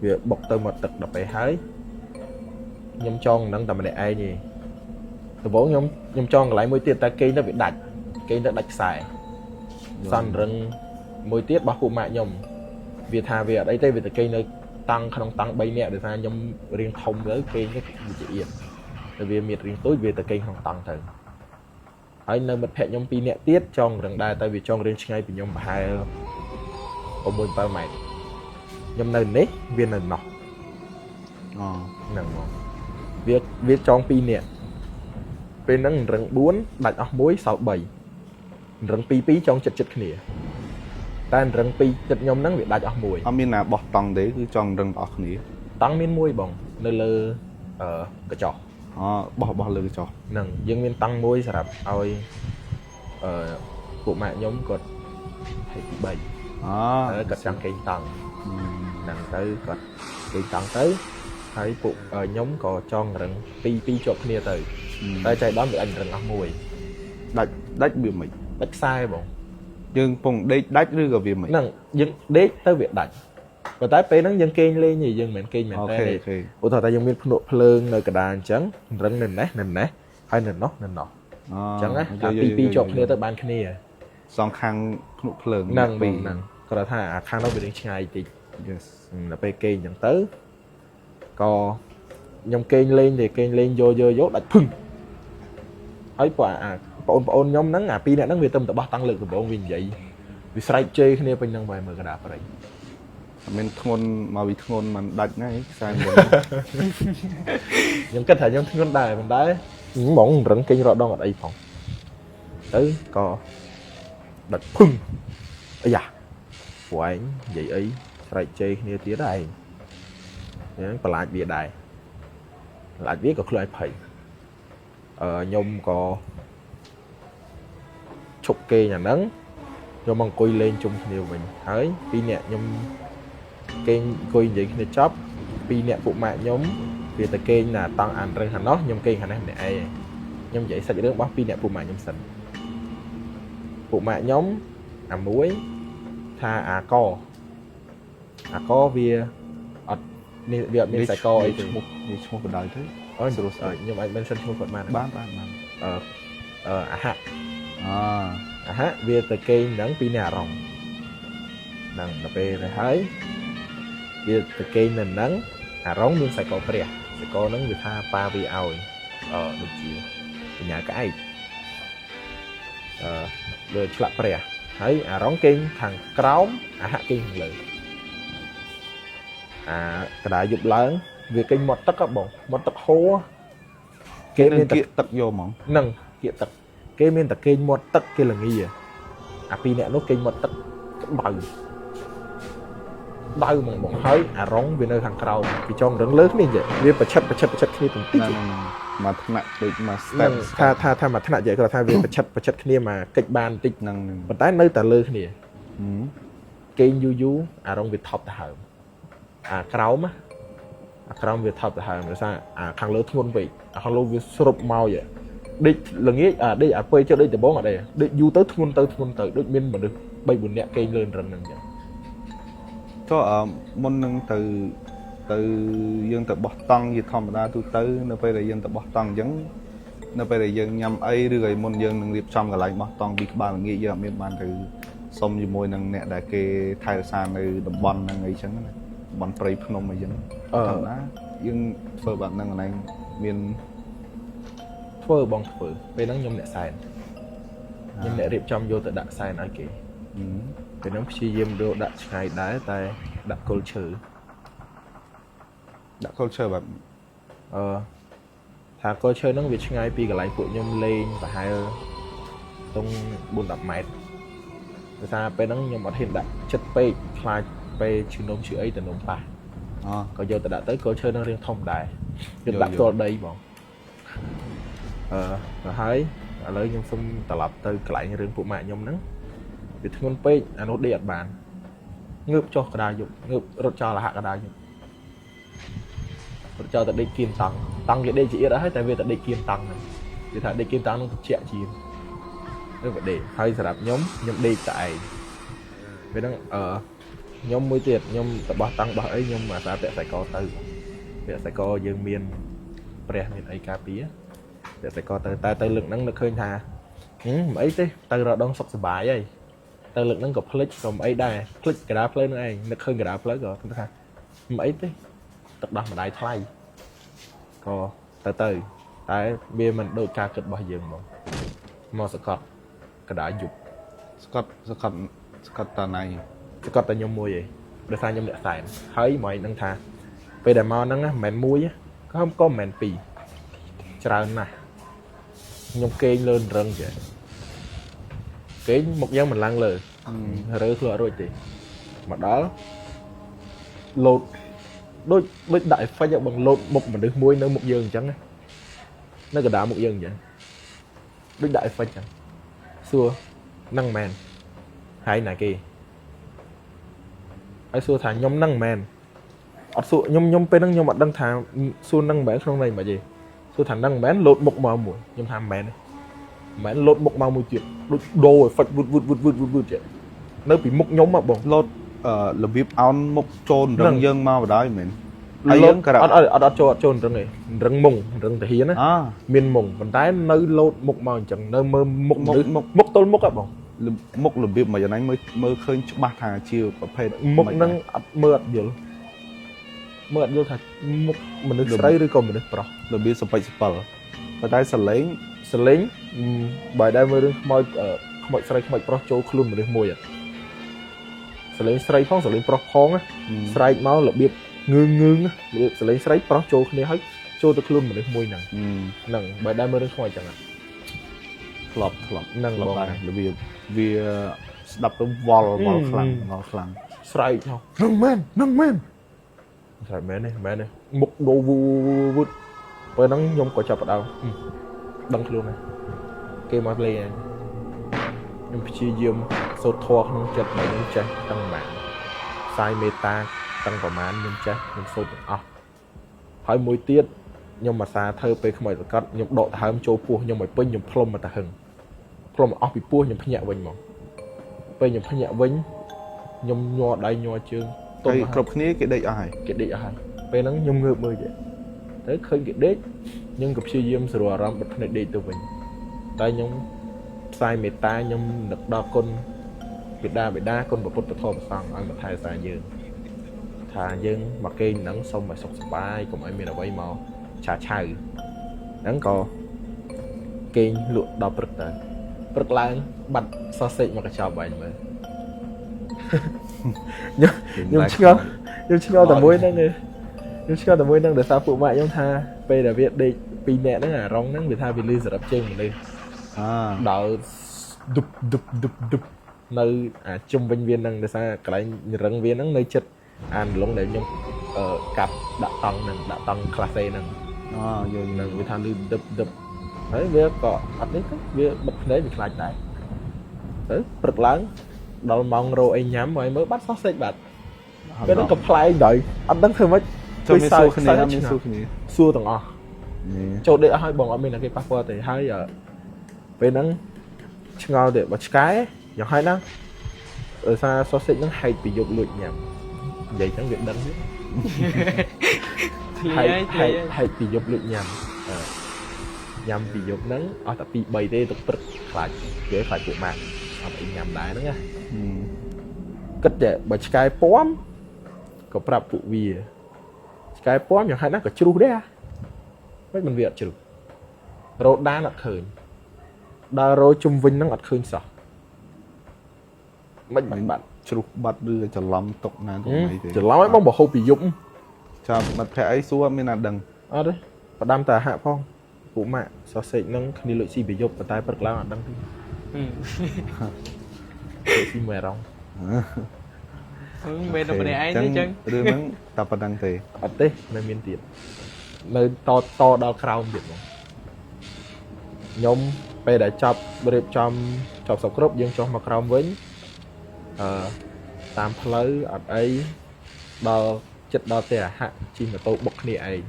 វាបុកទៅមាត់ទឹកដល់ពេលហើយខ្ញុំចង់ហ្នឹងតែម្នាក់ឯងទេដំបូងខ្ញុំចង់កន្លែងមួយទៀតតែគេទៅវាដាច់ខ្សែសន្រឹងមួយទៀតរបស់ពួកម៉ាក់ខ្ញុំវាថាវាអត់អីទេវាតែគេនៅតាំងក្នុងតាំង3នាក់ដោយសារខ្ញុំរៀងធំទៅគេវាជាអៀនតែវាមានរៀងទូចវាតែគេក្នុងតាំងទៅហើយនៅមិត្តភក្តិខ្ញុំ2នាក់ទៀតចង់រឹងដែរតែវាចង់រៀងឆ្ងាយពីខ្ញុំប្រហែល 6 7 ម៉ែត្រខ្ញុំនៅនេះវានៅនោះហ្នឹងមកវាចង់2នាក់ពេលហ្នឹងរឹង4ដាច់អស់1សល់3រឹង2ចង់ចិត្តគ្នាតែរឹង2ចិត្តខ្ញុំហ្នឹងវាដាច់អស់1អត់មានណាបោះតង់ទេគឺចង់រឹងបងប្អូនគ្នាតង់មាន1បងនៅលើកញ្ចក់បោះលើកញ្ចក់ហ្នឹងយើងមានតង់1សម្រាប់ឲ្យពួកម៉ាក់ខ្ញុំគាត់ឲ្យទី3គាត់ចង់គេងតង់ហ្នឹងទៅគាត់គេងតង់ទៅហើយពួកខ្ញុំក៏ចង់រឹង2ជាប់គ្នាទៅ តែចៃដន្យវាអញរឹងអស់មួយ ដាច់វាមិន ដាច់ខ្សែបង យើងពងដេកដាច់ឬក៏វាមិន ហ្នឹងយើងដេកទៅវាដាច់ប៉ុន្តែពេលហ្នឹងយើងគេងលេងទេយើងមិនគេងមែនទេឧទាហរណ៍ថាយើងមានភ្នក់ភ្លើងនៅកណ្ដាលអញ្ចឹងរឹងនៅនេះហើយនៅនោះអញ្ចឹងណាពីជាប់គ្នាទៅបានគ្នា សងខាងភ្នក់ភ្លើង ហ្នឹងគាត់ថាអាខាងនោះវានឹងឆ្ងាយតិច yes ដល់ពេលគេងអញ្ចឹងទៅក៏ខ្ញុំគេងលេងយកដាច់ភឹងហើយព្រោះអាបងប្អូនខ្ញុំហ្នឹងអាពីរនាក់ហ្នឹងវាទៅបោះតាំងលើកដំបូងវានិយាយវាស្រែកជេរគ្នាពេញហ្នឹងបែរមើលកណ្ដាលព្រៃ មានធ្ងន់មកវាធ្ងន់មិនដាច់ហ្នឹងខ្សែមុន ខ្ញុំគិតថាខ្ញុំធ្ងន់ដែរប៉ុន្តែហ្មងរឹងគេងរត់ដងអត់អីផងទៅក៏ដាច់ភឹងអាយ៉ាព្រោះឯងនិយាយអីស្រែកជេរគ្នាទៀតដែរឯងហ្នឹងប្រឡាចវាដែរប្រឡាចវាក៏ខ្លួនឯងភ័យខ្ញុំក៏ឈប់គេងអាហ្នឹងខ្ញុំមកអង្គុយលេងជុំគ្នាវិញហើយពីរនាក់ខ្ញុំគេងអង្គុយនិយាយគ្នាចប់ពីរនាក់ពួកម៉ាក់ខ្ញុំវាទៅគេងណាតង់អានរឹងខាងនោះខ្ញុំគេងខាងនេះម្នាក់ឯងខ្ញុំនិយាយសាច់រឿងរបស់ពីរនាក់ពួកម៉ាក់ខ្ញុំសិនពួកម៉ាក់ខ្ញុំអាមួយថាអាកវាអត់វាអត់មានខ្សែកអីទេឈ្មោះបណ្ដោយទៅអូស្រួលខ្ញុំអាចមិនសិនឈ្មោះគាត់បានអាហាក់អាហាក់វាទៅគេងហ្នឹងពីរនាក់អារម្មណ៍ហ្នឹងដល់ពេលទៅហើយវាទៅគេងនៅហ្នឹងអារម្មណ៍មានខ្សែកព្រះខ្សែកហ្នឹងវាថាប៉ាវាឲ្យដូចជាបញ្ញាក្អែកលើឆ្លាក់ព្រះហើយអារម្មណ៍គេងខាងក្រោមអាហាក់គេងខាងលើអាកណ្ដាលយប់ឡើងវាគេងមាត់ទឹកបងមាត់ទឹកហូរគេមានទឹកយកហ្មងហ្នឹងគៀកទឹកគេមានតែគេងមាត់ទឹកគេល្ងាអាពីរអ្នកនោះគេងមាត់ទឹកដៅហ្មងហើយអារងវានៅខាងក្រោមពីចុងរឹងលើគ្នាវាប្រឆិតគ្នាបន្តិចមកថ្នាក់ដូចមក step ថាមកថ្នាក់និយាយគាត់ថាវាប្រឆិតគ្នាមកកិច្ចបានបន្តិចហ្នឹងប៉ុន្តែនៅតែលើគ្នាគេងយូរអារងវាថប់ទៅហើមអាក្រោមវាថប់ទៅហើមដោយសារអាខាងលើធ្ងន់ពេកអាខាងលើវាស្រុបមកដេកល្ងាចដេកពេលចុះដេកដំបងអត់ទេដេកយូរទៅធ្ងន់ទៅដូចមានមនុស្ស 3-4 នាក់គេងលើរឹងហ្នឹងចឹងចុះមុននឹងទៅយើងទៅបោះតង់ជាធម្មតាទូទៅនៅពេលដែលយើងទៅបោះតង់អញ្ចឹងនៅពេលដែលយើងញ៉ាំអីឬក៏មុនយើងនឹងរៀបចំកន្លែងបោះតង់ពីក្បាលល្ងាចយើងអត់មានបានទៅសុំជាមួយនឹងអ្នកដែលគេថែរក្សានៅតំបន់ហ្នឹងអីចឹងណាតំបន់ព្រៃភ្នំអីចឹងធម្មតាយើងធ្វើបែបហ្នឹងកន្លែងមានធ្វើពេលហ្នឹងខ្ញុំអ្នកសែនខ្ញុំអ្នករៀបចំយកទៅដាក់សែនឲ្យគេពេលហ្នឹងព្យាយាមយកដាក់ឆ្ងាយដែរតែដាក់គល់ឈើបែបថាគល់ឈើហ្នឹងវាឆ្ងាយពីកន្លែងពួកខ្ញុំលេងប្រហែលទង 4-10 ម៉ែត្រដោយសារពេលហ្នឹងខ្ញុំអត់ហ៊ានដាក់ចិត្តពេកខ្លាចពេលឈឺនំឈឺអីទៅនំប៉ះក៏យកទៅដាក់ទៅគល់ឈើហ្នឹងរៀងធំដែរយកដាក់ទល់ដីហ្មងទៅហើយឥឡូវខ្ញុំសុំត្រឡប់ទៅកន្លែងរឿងពួកម៉ាក់ខ្ញុំហ្នឹងវាធ្ងន់ពេកអានោះដេកអត់បានងើបចុះកណ្ដាលយប់ងើបរត់ចោលរហ័សកណ្ដាលយប់រត់ចោលតែដេកគៀនតង់វាដេកជាអៀតហើយតែវាតែដេកគៀនតង់ហ្នឹងគេថាដេកគៀនតង់ហ្នឹងត្រជាក់ជាងទៅវាដេកហើយសម្រាប់ខ្ញុំដេកតែឯងពេលហ្នឹងខ្ញុំមួយទៀតខ្ញុំទៅបោះតង់បោះអីខ្ញុំអាសាពាក់ខ្សែកទៅពាក់ខ្សែកយើងមានព្រះមានអីការពារពាក់ខ្សែកទៅតែទៅលើកហ្នឹងនឹកឃើញថាមិនអីទេទៅរដងសុខសប្បាយហើយទៅលើកហ្នឹងក៏ភ្លេចក៏មិនអីដែរភ្លេចកណ្ដាលផ្លូវហ្នឹងឯងនឹកឃើញកណ្ដាលផ្លូវក៏ថាមិនអីទេទឹកដោះម្ដាយថ្លៃក៏ទៅតែវាមិនដូចការគិតរបស់យើងហ្មងមកសកត់កណ្ដាលយប់សកត់តាណៃសកត់តែខ្ញុំមួយឯងដោយសារខ្ញុំអ្នកសែនហើយមកហ្នឹងថាពេលដែលមកហ្នឹងមិនមែនមួយក៏មិនមែនពីរច្រើនណាស់ខ្ញុំគេងលើរឹងចេះគេងមុខយ៉ាងមិនឡើងលើរើខ្លួនអត់រួចទេមកដល់លោតដូចដាក់ effect បងលោតមុខមនុស្សមួយនៅមុខយើងអញ្ចឹងនៅកណ្ដាលមុខយើងអញ្ចឹងដូចដាក់ effect អញ្ចឹងសួរហ្នឹងមែនហើយណាគេហើយសួរថាខ្ញុំហ្នឹងមែនអត់សួរខ្ញុំពេលហ្នឹងខ្ញុំអត់ដឹងថាសួរហ្នឹងមែនក្នុងន័យមិនទេ tôi thằng năng mến lột mục màu mùi nhưng tham mến lột mục màu mùi chuyện đồ phật vụt vậy nó bị mục nhóm mà bông lột là việc áo mục trôn rừng dân mau vào đó mình hay dân cả ở trôn rừng này rừng mùng rừng thể hiến á miền mùng còn tái nơi lột mục màu chẳng nơi mơ mục tôi mục á bông mục là việc mà giờ anh mới khơi bát hàng chiều và phê mục năng mưa vô thật mục mình được sấy rồi còn mình được pro là việc sập sập và tái sờ lính bài đây mới được mọi sấy mọi pro châu luôn mình được mùi à sấy phong sấy pro phong á sấy máu là biết ngưng sấy pro châu này hết châu tôi luôn mình được mùi nằng bài đây mới được mọi chẳng à lọp nằng lọp bài là vì đập tới vol khlang sấy không nâng men sấy mẹ này mục đồ vụt với nắng nhung có chập ở đâu đăng luôn này cái mà play này nhung chia diêm sốt thua không chật bảy nhung chơi tăng mạng sai meta tăng vào màn nhung chơi nhung sốt hỏi mùi tiết nhưng mà xa thơ về không phải là cắt nhung độ thơm châu pua nhưng mà bên nhung plum mà ta hừng plum off bị pua nhung nhẹ vinh mà bên nhung nhẹ vinh nhung nhọ đầy nhọ chương cái cột kia cái đây ai bên nắng nhung ngược mưa vậy tới khơi cái đế nhưng gặp siêu diêm rồi làm bật này đi từ mình tay nhung sai meta nhung được đo con bị đa con một phút thô một xong ăn một thay thà dương mà cây nắng xong mà sọc bài cùng ai mình là bay màu trà chai nắng co cây lụa đo bật lại bật sausage mà cái chào bài mà nhưng chưa tầm muối năng này nhưng chưa tầm muối năng để sao phụ mại giống tha bây giờ việc đi pi nè nó là rong nắng bị tha bị lư sập chân mình đi đợi đục nơi chung bệnh viên năng để sao cái răng viên năng nơi chết ăn luôn để nhung cặp đã tăng class A năng rồi năng bị tha lư đục đấy việc có ăn đấy việc bật đấy bị lại đấy đấy bật lớn đầu mong rồi anh nhắm rồi mới bắt sausage bật cái nó comply đợi anh đang thử mấy cho mình xua cái này xua tầng chỗ để hai bọn mình là cái passport thì hai giờ về nắng ngon để bật cái giờ hai nắng ở xa sausage nó hay bị dục lụi nhầm vậy chẳng việc đánh hay bị dục lụi nhầm bị dục nắng ở tập bị bầy tê tục bật phải dễ phải cụ mạng bị nhầm đại đó nha cách để bật cái pom có prap phụ vì cái pomอย่างhai nắng có chru đấy à mấy mình việt chru rồi đá nặt khơi đá rồi chung vinh nó nặt khơi sao mấy bạn chru bắt đưa cho lắm tục nan tụi này thì lắm ấy bông bỏ hộp bị dũng cho mặt thẻ ấy xua mới là đằng đấy và đam tà hạ phong phụ mạng sao sẽ nó đi lợi xì bị dũng và tay bật lao ở đằng lợi xì mè rong bên đâu này ai thế chân đưa nó tập vào đằng thì ở đây nơi miền tiền nơi to đo crown được không nhóm bây đã chọc bếp chọc sọc group dương cho mặc crown với tam phơi ở đây đo chất đo tè hạ chi mà tôi bọc nè ấy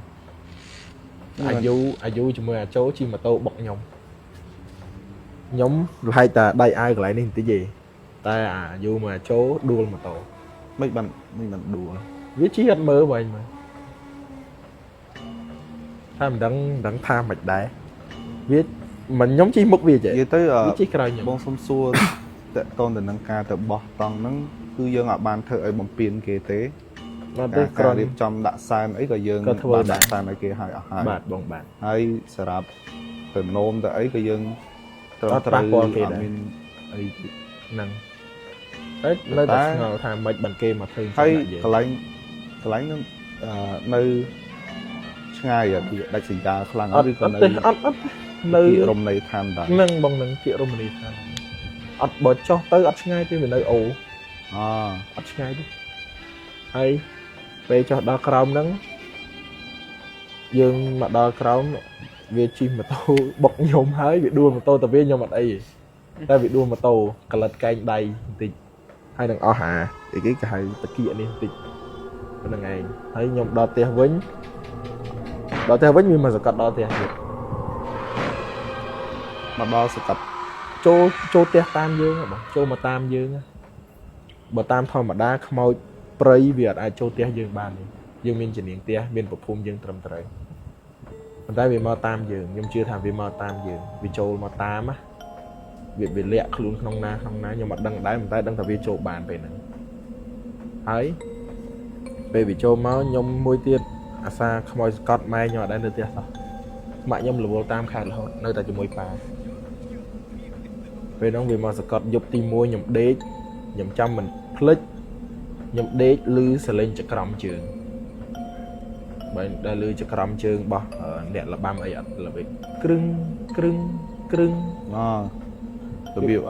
ai du cho mày chỗ chi mà tôi bọc nhóm hai ta đây ai lại nên cái gì ta du mà chỗ đua mà tổ mấy bạn đùa viết chí hết mơ vậy mà tham đắng tham mạch đá viết mình nhóm chi mất việc vậy vậy tới viết chí cái bông xôm xua tại tôn tình năng ca từ bỏ toàn nó cứ dương ở bàn thợ ấy bằng pin kế tế ca điệp trong đã san ấy có dương bàn đã san ở kia hai bạt bằng bạt hay sẽ rạp từ nôm tới ấy có dương nó ta qua kia đấy năng đấy nơi ta ngờ tham mạch bằng kia mà thương hay cái lánh nó nơi ngay ở thì đại sỉ ra khlang ở còn nơi rồng này tham đã nâng bằng nâng kia rồng này tham ắt bớt cho tới ắt ngay thì mình nơi ổ ắt ngay đi hay về cho đo crown nắng dương mà đo crown về chim mà tô bọc nhôm hái bị đua mà tô tập viên nhau mặt đây ta bị đua mà tô cả lật canh đầy tịch hay đừng o hạ thì cái hai tất kia đi tịch là ngày thấy nhom đo tia vĩnh đó thì vẫn mình mà giật cắt đó thì mà đo sự tập châu tia tam dương mà châu mà tam dương bờ tam thôi mà đa không mau prey việt ai châu tia dương bàn dương miền chỉ niệm tia miền bậc phum dương trầm trời còn tại vì mau tam dương nhưng chưa tham vì mau tam dương vì châu mau tam á việc về lẹ luôn không na nhưng mà đăng đáy mình tay đăng thà vì châu bàn về nữa ấy về vì châu máu nhom môi tiết à xa không ai cọt mai nhỏ đây nữa tiết sao mại nhom là vô tam khai là nơi ta chỉ môi pa về nó vì mà cọt dục tim môi nhom đế nhom trăm mình click nhom đế lư sẽ lên cho cầm trường bởi đây lư cho cầm trường bỏ nẹt là 30 là bị krưng rồi biểu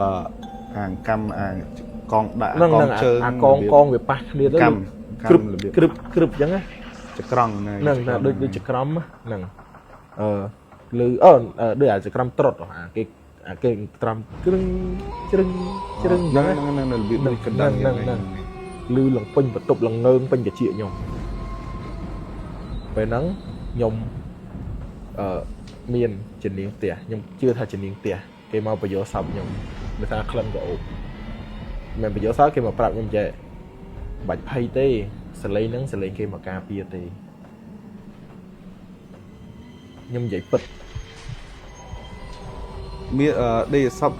hàng cam con đã con chơi con về pa liền đó cam cướp chẳng á chặt răng này nâng đôi chặt cắm nâng lư đưa à chặt cắm trot cái cắm krưng nâng bị đôi cân đăng lư lần pin và tục lần nơn pin và chia nhom về nắng nhom miền trên niềng tỉa nhưng chưa thay trên niềng tỉa cái mau bây giờ sập nhom người ta khăn gỗ mình bây giờ sao cái mà prap nhom chạy bạch phay tê sẽ lấy cái mà cà pia tê nhom dậy bật biết đây sập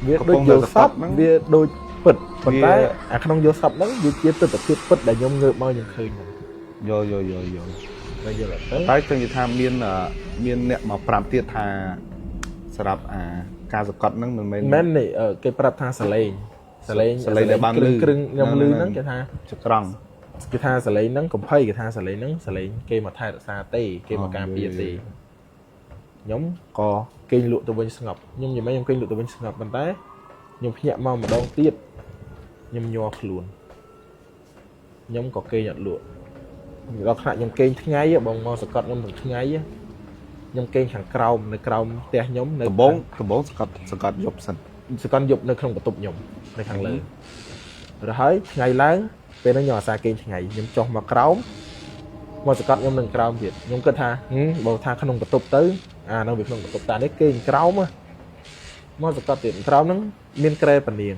biết đôi giờ sập biết đôi bật còn tay không giờ sập đó việc chia từ tập thiết bật để nhom ngược mau nhom khơi rồi bây giờ là tới từng tham miên nẹt mà prap tiệt thà sập ca sập cọt nâng mình này ở cái prap thà sẽ lấy để ban lư nhom lư nắng cái thà chặt răng cái tha sẽ lấy nắng cũng hay cái tha sẽ lấy nắng sẽ lấy cây mà thay xa tê cây mà cam bia tê nhóm có cây lụa từ bên ngọc nhưng gì mấy nhóm cây lụa từ bên ngọc bàn tay nhóm nhẹ mau mà đong tiết nhóm nho luôn nhóm có cây nhận lụa đó là nhóm cây thứ ngay á bông mau sẽ cắt nhóm thứ ngay á nhóm cây hàng cào tè nhóm nơi bốn sẽ cắt dục sân sẽ con dục nơi không có tục nhom nơi hàng lớn rồi thấy ngày lớn về nó nhỏ xa kinh ngày nhưng cho mà cào mà sẽ cắt nhóm đừng cào việt nhóm cơ tha bầu tha không có tục tới nó việc không có tục ta đấy kinh cào mà sẽ cắt tiền cào nó miên kre phần niềng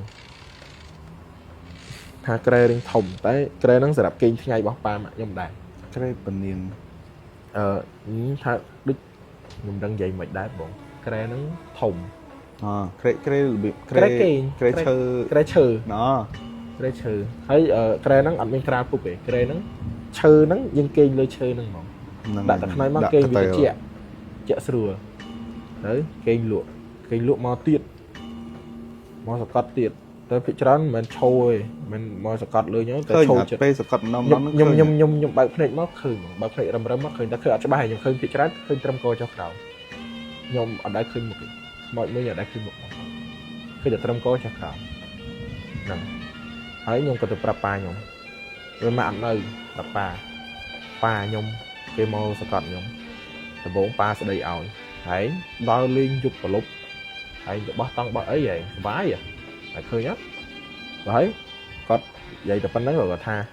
tha kre đến thùng tới kre nó sẽ đập kinh ngày bỏ ba mà nhóm đại kre phần niềng tha đức nhóm đang dậy mệt đá bọn kre nó thùng kre chừ nó kre chừ thấy kre nó ảnh bên kra phụ bể kre nó chừ nó nhưng kênh lơi chừ nó mỏng đã nói mang kênh vì chẹ sửa đấy kênh lụa mau tiệt mau sạc cắt tiệt tới phía trán mình trôi mình mau sạc cắt lơi nhớ tới trôi chật nhom bạc này mắc khơi bạc này rầm mắc khơi ta khơi ở chỗ bài nhom khơi phía trán khơi trăm coi cho khảo nhom ở đây khơi một cái mọi người ở đây khơi một khơi được trăm coi cho khảo nè thấy nhom có từ pa nhom rồi mạng nơi là pa nhom cái màu sạc cắt nhom thì bốn pa sẽ đầy ỏi thấy đo liên dục vào lúc thấy bắt tăng bắt ấy vậy vái vậy phải khơi nhá đấy có vậy tập bắn đánh rồi tha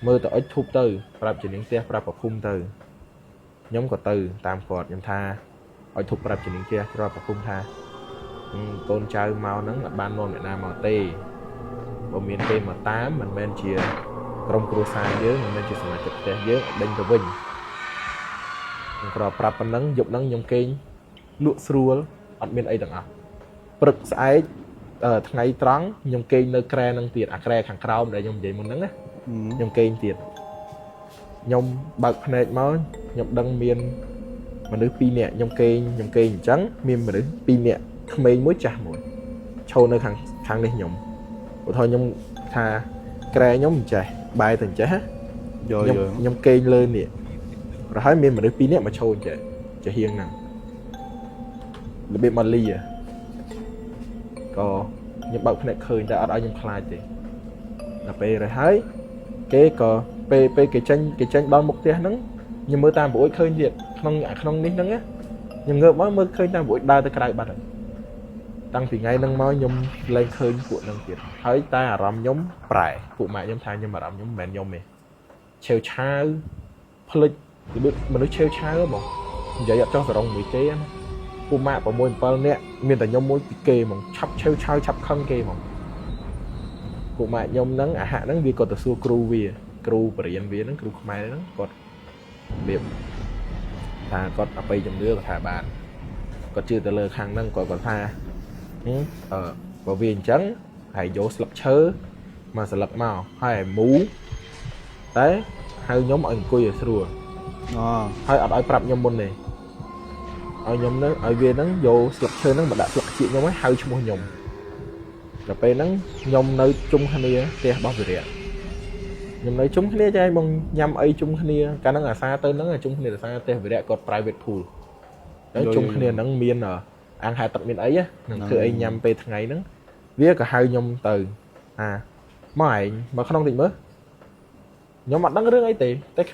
mưa từ ít thúc từ prap chỉ những xe prap khung từ nhóm có từ tam cột nhóm tha ở thúc prap chỉ những xe prap khung tha con trai màu nắng là ban non Việt Nam màu tê bộ miền tây mà 8 mình men chia trong cua xa dưới mình men chia sẻ chụp tè dưới đánh từ vinh rồi prap bắn nắng dục nắng nhom kênh lụa srul ở miền ấy đằng nào bực sải ngày trắng nhom kênh nơi kre năng tiền kre hàng cào để nhom vậy một nắng á nhom kênh tiền nhom bạc này máu nhom đăng miền mà nước pi nè nhom kênh trắng miền mà nước pi nè không mấy mối chả mồi trâu nơi hàng đây nhom thôi nhom thà kre nhom chạy bài từng chết nhom kênh lên nè rồi thấy miền mà nước pi nè mà trâu chạy hiền nè là bị mà ly có những bậc này khơi đã ở những khai thì là về rồi thấy cái có về cái tranh bao một tia nắng nhưng mưa tam buổi khơi nhiệt không nín nắng á nhưng ngược mưa khơi tam buổi đa tới cái bạn tăng thì ngay nâng máu nhom lên khơi của nâng tiền thấy ta rầm nhóm phải phụ mẹ nhóm thay nhưng mà rầm nhóm mẹ nhóm mày treo cháo phơi thì biết mình nó treo trái mà giờ dập cho phải rong mấy cái phụ mạ của môi bao nè miền tại nhom môi kề mà chắp treo trái chắp khăn kề mà phụ mạ nhom nắng hạ nắng vì còn từ xưa kêu bể yên vì nắng kêu mai nắng còn biệt thà còn ở bây trong nước thà bạn còn chưa từ lời khang nắng còn tha và vì trắng hãy vô sập chớ mà sập màu hay mũ đấy hai nhóm anh coi ở sườn hai ở prap nhóm môn này ở nhóm nó ở về nó vô sập chớ nó mà đã sập chuyện nhóm ấy hai chung một nhóm là pe nó nhóm nơi chung hai nia te bao giờ đấy nhóm nơi chung hai nia cho bằng nhâm ấy chung hai nia cái nó là xa tới nó là chung hai nia là xa te về đấy còn private pool đấy chung hai nia nó miên ở ăn hai tập miên ấy áคือไอ้ยำไปทางไงนึงเวียกับhai nhom từ mày mà không định mới nhóm mặt đăng cái ấy thì tới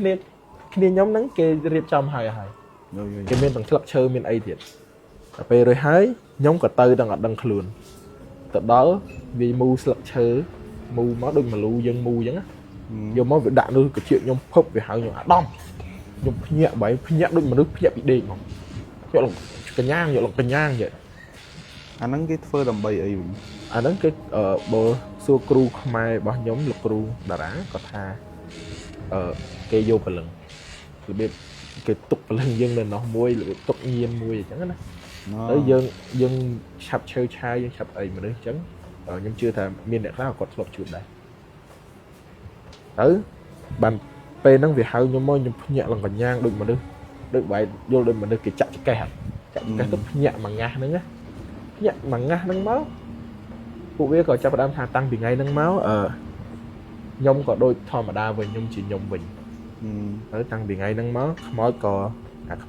khi nhóm nắng kê riệp trăm hai cái miền tầng lập chơi miền ấy thiệt về rồi hái nhóm cả từ đang ở đằng khluồn từ đó vì mu lập chơi mu máu đừng mà lu dân mu giống á giờ máu việc đạn luôn cái chuyện nhóm phấp về hai nhóm đông nhóm nhẹ bảy nhẹ đừng mà nước nhẹ bị đền không gọi là cái nhang vậy anh nắng cái phơi đầm bầy ấy anh nắng cái bờ xua cru mai bao nhóm lục cru đá có tha cây vô phần lần biết cái tục phần lần dân lên nó muối tục nhiên muối gì chẳng á tới dân sập chơi chai dân sập ấy mà đấy chẳng nhưng chưa thà miền đại khá còn lộc chuột đây tới bàn pe nó việc hai nhóm môi nhóm nhẹ lần còn nhang đừng mà được vậy vô đừng mà được cái chặt cái hạt chặt cái tục nhẹ mà ngã nữa nhá nhẹ mà ngã nâng máu vụ việc còn cho đám thà tăng vì ngay nâng máu nhông có đôi thò mà đa về nhông chỉ nhông bình tới tăng vì ngay nâng máu mỏi cò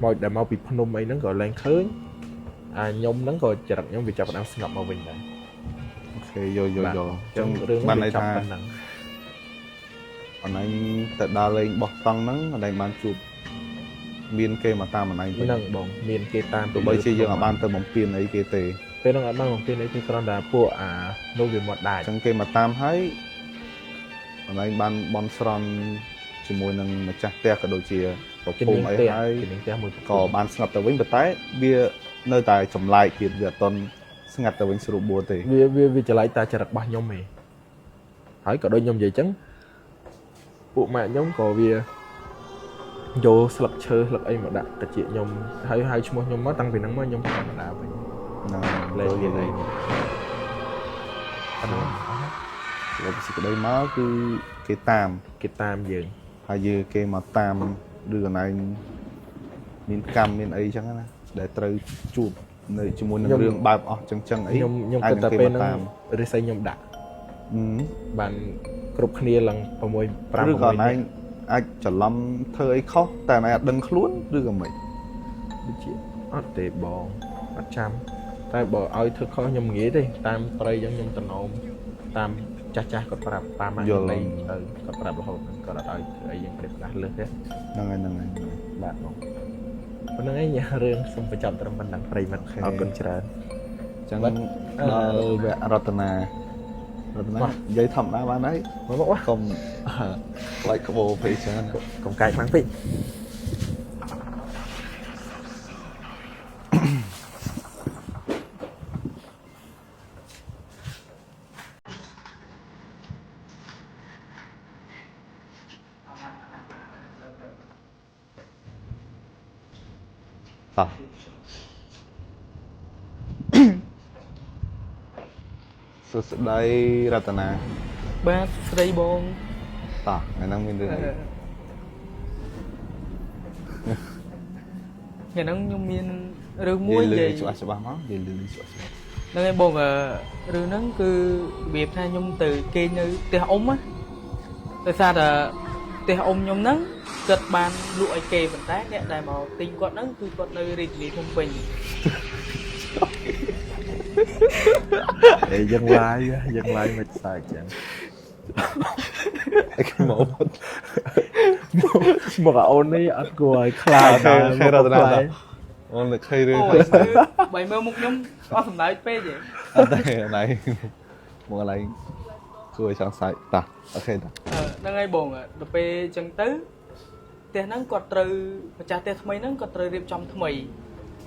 mỏi để mau bị phun ấy nó gọi lên khơi nhông nó gọi chặt nhông vì cho đám sinh ngọc màu bình này ok vô trong ban này tha còn anh tự đa lên bọc tăng nắng ở đây ban chụp miền kê mà ta mà anh nâng bóng miền kê tam tụi bây giờ ở ban tờ bóng tiền ấy kê tề bên nó ở ban bóng tiền ấy thì còn là của nô về một đài trong kê mà tam thấy còn anh ban bon sron chỉ mùi nâng mà chắc te cả đôi chia có phùm ấy hay có ban ngập tờ vĩnh bật tái bia nơi tài chồng lại thì giờ tuần ngập tờ vĩnh sử dụng bùa tề vì trở lại ta chả đặt bao nhông mày hỏi có đôi nhông vậy chấn bộ mẹ nhóm có vì vô sập chơi sập ấy mà đặt cái chuyện nhom hai chung nhom mới tăng vì nắng mới nhom mà đào vậy lên liền này rồi cái đây má cứ cái tam dường hay như cái mà tam đưa này miền cam miền ấy chẳng hạn để từ chụp nơi chung muốn đường bài chân ấy nhom cái tập bên nó xây nhom đặt bạn cướp khnia lần vào môi rồi còn anh trở lâm thơ ấy khóc tại này đừng luôn đưa cả mình chị để bò trăm tại bò ơi thơ khó nhom nghĩa đi tam tây giống nhom tần ôm tam cha còn phải tam anh đây còn phải là hồn còn là đôi ấyยังเก็บได้เลยthế năng này bạn khôngวันนั้นไอ้เนี่ยเรื่องสมประจับตรงบันดังไปมันเอาคนเจริญ chẳng về Ratana dây thầm đá bán đấy quá không lại có bộ phê chẳng còn cái mang phí đây Ratana ba sấy bông ngày năm mình được ngày nắng nhung miên rư muối gì nên em bông rư nắng cứ việc thay nhung từ kia như tê ống á tại sao là tê ống nhung nắng cật bàn lụi kề vận tác nè đại màu tinh con nắng cứ con nơi rịt đi thông bình để dân lai mệt sai chẳng cái mẫu một ôn ấy ăn cùi khai khai ra đây ôn được khai rồi bảy mươi một nhóm có phần lại phê vậy đây này một lại cười sáng sạch ta ok ta đang ngay buồn đập phê chân tứ ផ្ទះហ្នឹងគាត់ត្រូវម្ចាស់ផ្ទះថ្មីហ្នឹងគាត់ត្រូវរៀបចំថ្មី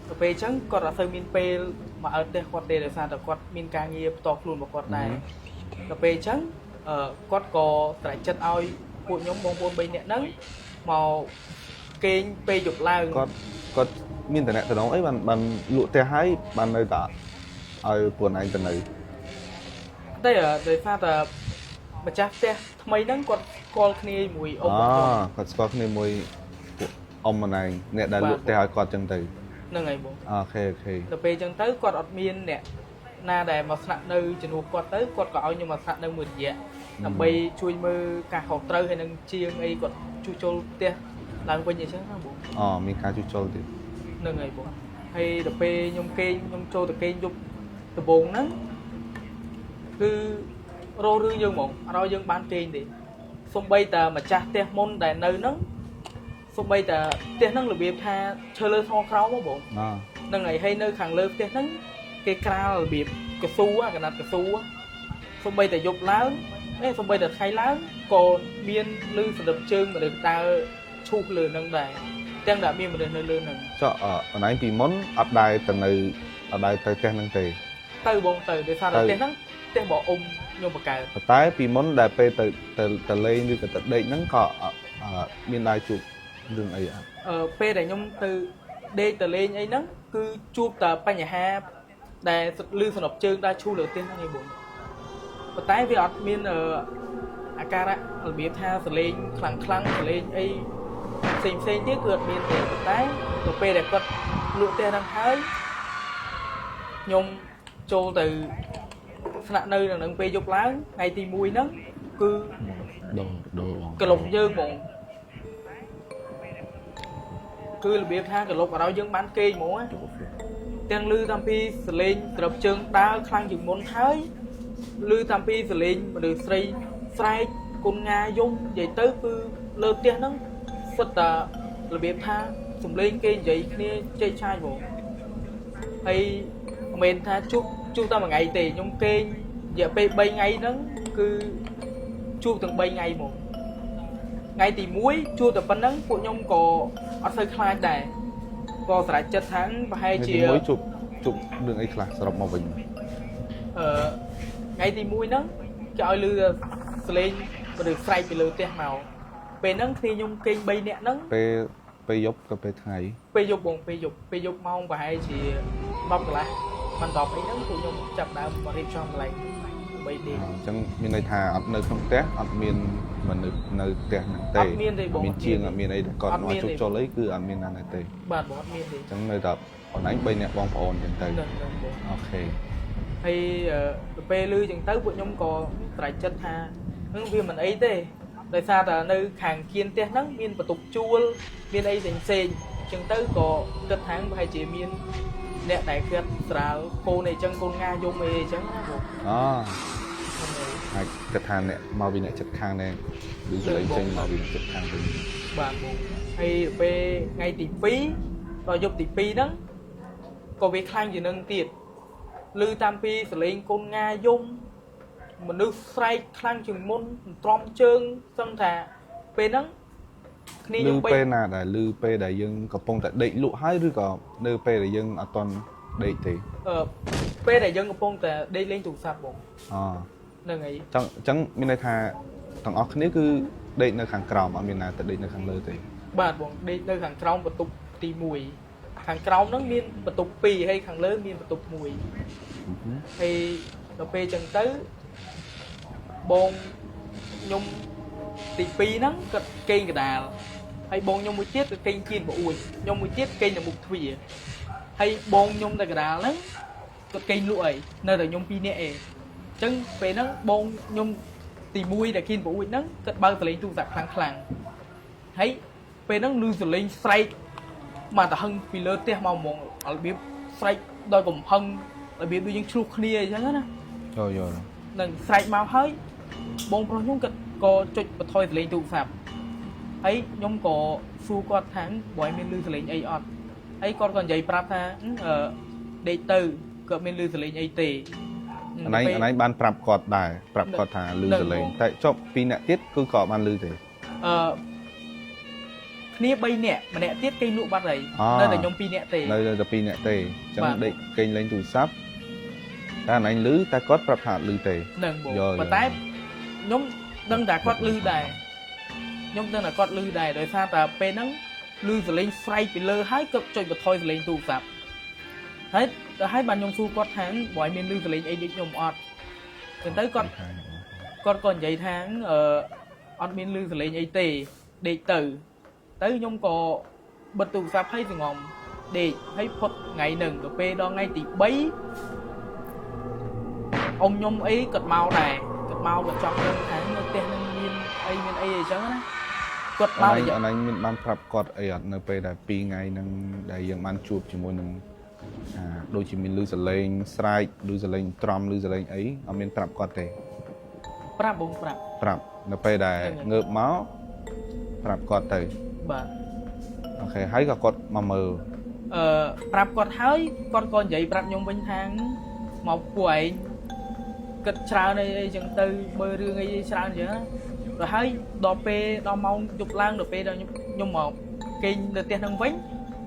ទៅពេលអញ្ចឹងគាត់អត់សូវមានពេលមកឲ្យផ្ទះគាត់ទេដោយសារតែគាត់មានការងារផ្ទាល់ខ្លួនរបស់គាត់ដែរទៅពេលអញ្ចឹងគាត់ក៏ស្រេចចិត្តឲ្យពួកខ្ញុំបងប្អូន3នាក់ហ្នឹងមកគេងពេលយប់ឡើងគាត់មានតំណែងអីបានលក់ផ្ទះហើយបាននៅតែឲ្យពួកឯងទៅនៅតែដោយសារតែម្ចាស់ផ្ទះថ្មីហ្នឹងគាត់ស្គាល់គ្នាមួយអ៊ំគាត់ស្គាល់គ្នាមួយពួកអ៊ំម្នាក់អ្នកដែលលក់ផ្ទះឲ្យគាត់ចឹងទៅហ្នឹងហើយបងអូខេទៅពេលចឹងទៅគាត់អត់មានអ្នកណាដែលមកស្នាក់នៅជំនួសគាត់ទៅគាត់ក៏ឲ្យខ្ញុំមកស្នាក់នៅមួយរយៈដើម្បីជួយមើលការខុសត្រូវហើយនឹងជាងអីគាត់ជួសជុលផ្ទះឡើងវិញអីចឹងណាបងមានការជួសជុលទៀតហ្នឹងហើយបងហើយដល់ពេលខ្ញុំចូលទៅគេងយប់ដំបូងហ្នឹងគឺរស់រឿងយើងហ្មងអត់ឲ្យយើងបានគេងទេសូម្បីតែម្ចាស់ផ្ទះមុនដែលនៅហ្នឹងសូម្បីតែផ្ទះហ្នឹងរបៀបថាឈើលើថ្មក្រោមបងហ្នឹងហើយនៅខាងលើផ្ទះហ្នឹងគេក្រាលរបៀបកស៊ូកណាត់កស៊ូសូម្បីតែយប់ឡើងសូម្បីតែថ្ងៃឡើងក៏មានលឺសន្លឹមជើងមនុស្សដើរឈូសលើហ្នឹងដែរទាំងដែលមានមនុស្សនៅលើហ្នឹងចុះអនឡាញពីមុនអត់ដែរទៅផ្ទះហ្នឹងទេទៅបងទៅដោយសារតែផ្ទះហ្នឹងផ្ទះបងអ៊ំខ្ញុំបកកើតតែពីមុនដែលពេលទៅលេងឬក៏ទៅដេកហ្នឹងក៏មានដែរជួបរឿងអីពេលដែលខ្ញុំទៅដេកទៅលេងអីហ្នឹងគឺជួបតែបញ្ហាដែលលឺសន្លប់ជើងដើរឈូសលើផ្ទះហ្នឹងឯងបងប៉ុន្តែវាអត់មានអាការៈរបៀបថាសលេងខ្លាំងសលេងអីផ្សេងទៀតគឺអត់មានទេប៉ុន្តែទៅពេលដែលគាត់លក់ផ្ទះហ្នឹងហើយខ្ញុំចូលទៅស្នាក់នៅនឹងពេលយប់ឡើងថ្ងៃទី1ហ្នឹងគឺក្លុកយើងហ្មងគឺរបៀបថាក្លុកឲ្យយើងបានគេងហ្មងទាំងលឺតាំងពីសលេងត្រឹបជើងដើរខ្លាំងជាងមុនហើយលឺតាំងពីសលេងមនុស្សស្រីស្រែកគុនងាយំនិយាយទៅគឺលើផ្ទះហ្នឹងសិតតែរបៀបថាសំលេងគេនិយាយគ្នាចេកឆាយហ្មងហើយមិនមែនថាជួបតែមួយថ្ងៃទេខ្ញុំគេងរយៈពេល3ថ្ងៃហ្នឹងគឺជួបទាំង3ថ្ងៃហ្មងថ្ងៃទី1ជួបតែប៉ុណ្្នឹងពួកខ្ញុំក៏អត់សូវខ្លាចដែរក៏ស្រេចចិត្តថាប្រហែលជាជួបរឿងអីខ្លះសរុបមកវិញថ្ងៃទី1ហ្នឹងគេឲ្យលឺសលេងមនុស្សស្រែកពីលើផ្ទះមកពេលហ្នឹងគ្នាខ្ញុំគេង3នាក់ហ្នឹងពេលយប់ក៏ពេលថ្ងៃពេលយប់បងពេលយប់ម៉ោងប្រហែលជា10កន្លះមិន10អីហ្នឹងពួកខ្ញុំចាប់ដើមមករៀបចំកន្លែង3ដេកអញ្ចឹងមានន័យថាអត់នៅក្នុងផ្ទះអត់មានមនុស្សនៅផ្ទះហ្នឹងទេអត់មានទេបងមានជាងអត់មានអីគាត់មកជួបជុលអីគឺអត់មានណាទេបាទបងអត់មានទេអញ្ចឹងនៅតែអនឡាញ3នាក់បងប្អូនអញ្ចឹងទៅអូខេហើយទៅពេលលឺអញ្ចឹងទៅពួកខ្ញុំក៏ប្រែកចិត្តថានឹងវាមិនអីទេដោយសារតែនៅខាងគៀនផ្ទះហ្នឹងមានបន្ទប់ជួលមានអីផ្សេងអញ្ចឹងទៅក៏គិតថាប្រហែលជាមានអ្នកដែលគាត់ស្រាលកូនអីចឹងកូនងាយំអីចឹងណាបងហើយគិតថាអ្នកមកពីអ្នកចិត្តខាងដែរឬសលេងចេញមកពីអ្នកចិត្តខាងវិញបាទបងហើយពេលថ្ងៃទី2ដល់យប់ទី2ហ្នឹងក៏វាខ្លាំងជាងនឹងទៀតឮតាមពីសលេងកូនងាយំមនុស្សស្រែកខ្លាំងជាងមុនទ្រាំជើងសឹងថាពេលហ្នឹងគ្នាយើងពេលណាដែលឮពេលដែលយើងកំពុងតែដេកលក់ហើយឬក៏នៅពេលដែលយើងអត់ទាន់ដេកទេពេលដែលយើងកំពុងតែដេកលេងទូរស័ព្ទបងហ្នឹងហើយអញ្ចឹងមានន័យថាទាំងអស់គ្នាគឺដេកនៅខាងក្រោមអត់មានណាទៅដេកនៅខាងលើទេបាទបងដេកនៅខាងក្រោមបន្ទប់ទី1ខាងក្រោមហ្នឹងមានបន្ទប់2ហើយខាងលើមានបន្ទប់1ហើយដល់ពេលអញ្ចឹងទៅបងខ្ញុំទី2ហ្នឹងគាត់គេងកដាលហើយបងខ្ញុំមួយទៀតគាត់គេងជៀនប្អួយខ្ញុំមួយទៀតគេងនៅមុខទ្វារហើយបងខ្ញុំតែកដាលហ្នឹងគាត់គេងលក់អីនៅតែខ្ញុំ2នាក់ឯងអញ្ចឹងពេលហ្នឹងបងខ្ញុំទី1ដែលគេងប្អួយហ្នឹងគាត់បើកសលេងទូរស័ព្ទខ្លាំងហើយពេលហ្នឹងលឺសលេងស្រែកមកទៅហឹងពីលើផ្ទះមកហ្មងរបៀបស្រែកដោយកំហឹងរបៀបដូចយើងឆ្លោះគ្នាអញ្ចឹងណាយល់នឹងស្រែកមកហើយបងប្រុសខ្ញុំគាត់ក៏ចុចបន្ថយសលេងទូរស័ព្ទហើយខ្ញុំក៏សួរគាត់ថាបើមានលឺសលេងអីអត់ហើយគាត់ក៏និយាយប្រាប់ថាដេកទៅគាត់មានលឺសលេងអីទេអណៃបានប្រាប់គាត់ដែរប្រាប់គាត់ថាលឺសលេងតែចប់2នាក់ទៀតគឺក៏បានលឺទេគ្នា គ្នា3នាក់ម្នាក់ទៀតគេលក់បាត់ហើយនៅតែខ្ញុំ2នាក់ទេនៅតែ2នាក់ទេអញ្ចឹងដេកគេងលេងទូរស័ព្ទតែអញលឺតែគាត់ប្រាប់ថាលឺទេហ្នឹងបងប៉ុន្តែខ្ញុំដឹងតែគាត់លឺដែរខ្ញុំដឹងតែគាត់លឺដែរដោយសារតែពេលហ្នឹងលឺសលេងស្រែកពីលើហើយគាត់ចុចបន្ថយសលេងទូរស័ព្ទហើយបានខ្ញុំសួរគាត់ថាបើឲ្យមានលឺសលេងអីដូចខ្ញុំអត់ចឹងទៅគាត់ក៏និយាយថាអត់មានលឺសលេងអីទេដេកទៅខ្ញុំក៏បិទទូរស័ព្ទហើយសងំដេកហើយផុតថ្ងៃហ្នឹងទៅពេលដល់ថ្ងៃទី3អ៊ំខ្ញុំអីគាត់មកដែរគាត់មកគាត់ចង់ដឹងថានៅផ្ទះហ្នឹងមានអីអញ្ចឹងណាគាត់មកអញ្ចឹងអញមានបានប្រាប់គាត់អីអត់នៅពេលដែល2ថ្ងៃហ្នឹងដែលយើងបានជួបជាមួយនឹងដូចជាមានលឺសលេងស្រែកលឺសលេងត្រំលឺសលេងអីអត់មានប្រាប់គាត់ទេប្រាប់បងប្រាប់នៅពេលដែលងើបមកប្រាប់គាត់ទៅបាទអូខេហើយក៏គាត់មកមើលប្រាប់គាត់ហើយគាត់ក៏និយាយប្រាប់ខ្ញុំវិញថាមកពួកឯងគិតច្រើនអីចឹងទៅមើលរឿងអីច្រើនចឹងណាទៅហើយដល់ពេលដល់ម៉ោងយប់ឡើងដល់ពេលដល់ខ្ញុំមកគេងនៅផ្ទះហ្នឹងវិញ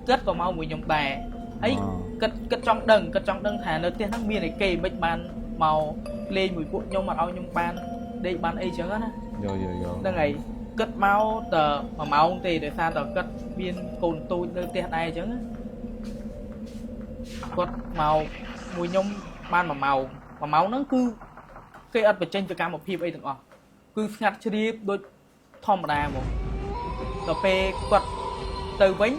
គាត់ក៏មកមួយខ្ញុំដែរហើយគាត់ចង់ដឹងថានៅផ្ទះហ្នឹងមានអីគេមិនបានមកលេងមួយពួកខ្ញុំអត់ឲ្យខ្ញុំបានដេកបានអីចឹងណាយោហ្នឹងហើយគាត់មកតែ1ម៉ោងទេដោយសារតែគាត់មានកូនទូចនៅផ្ទះដែរអញ្ចឹងគាត់មកមួយខ្ញុំបាន1ម៉ោងហ្នឹងគឺគេអត់បញ្ចេញសកម្មភាពអីទាំងអស់គឺស្ងាត់ជ្រាបដូចធម្មតាហ្មងដល់ពេលគាត់ទៅវិញ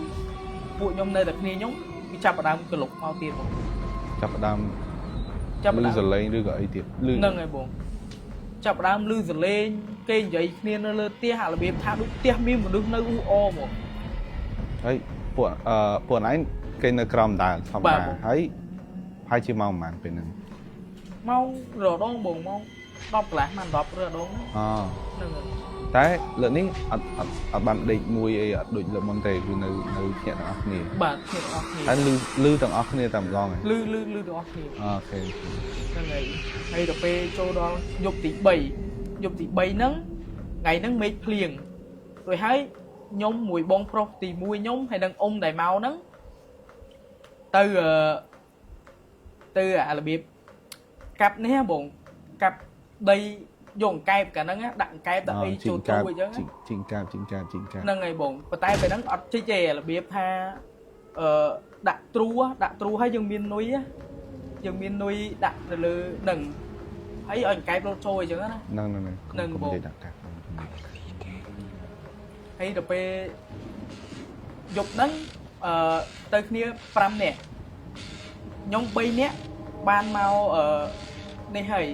ពួកខ្ញុំនៅតែគ្នាខ្ញុំគេចាប់ផ្ដើមក្លុកមកទៀតហ្មងចាប់ផ្ដើមលឺសលេងឬក៏អីទៀតលឺហ្នឹងហើយបងចាប់ផ្ដើមលឺសលេងគេនិយាយគ្នានៅលើផ្ទះអារបៀបថាដូចផ្ទះមានមនុស្សនៅអ៊ូអហ្មងហើយពួកឯងគេនៅក្រោមដាល់ធម្មតាហើយជាម៉ោងប៉ុន្មានពេលហ្នឹងម៉ោងរដងបងម៉ោង10កន្លះម៉ោង10រដងហ្នឹងតែលើកនេះអត់បានដេកមួយអីអត់ដូចលើកមុនទេគឺនៅភ្នាក់ទាំងអស់គ្នាបាទភ្នាក់ទាំងអស់គ្នាហើយលឺទាំងអស់គ្នាតែម្ដងហ៎លឺទាំងអស់គ្នាអូខេហ្នឹងហើយដល់ពេលចូលដល់យប់ទី3ហ្នឹងថ្ងៃហ្នឹងមេឃភ្លៀងរួចហើយខ្ញុំមួយបងប្រុសទី1ខ្ញុំហើយនឹងអ៊ំដែលមកហ្នឹងទៅអារបៀបកាប់នេះបងកាប់ដីយកកែបកាលហ្នឹងដាក់កែបដាក់អីចូលទូអញ្ចឹងជីងកាបហ្នឹងហើយបងប៉ុន្តែពេលហ្នឹងអត់ជីកទេរបៀបថាដាក់ទ្រូហើយយើងមាននុយដាក់ទៅលើនឹងហើយឲ្យកែបរត់ចូលអញ្ចឹងណាហ្នឹងបងហើយដល់ពេលយប់ហ្នឹងទៅគ្នា5នាក់ខ្ញុំ3នាក់បានមកនេះហើយ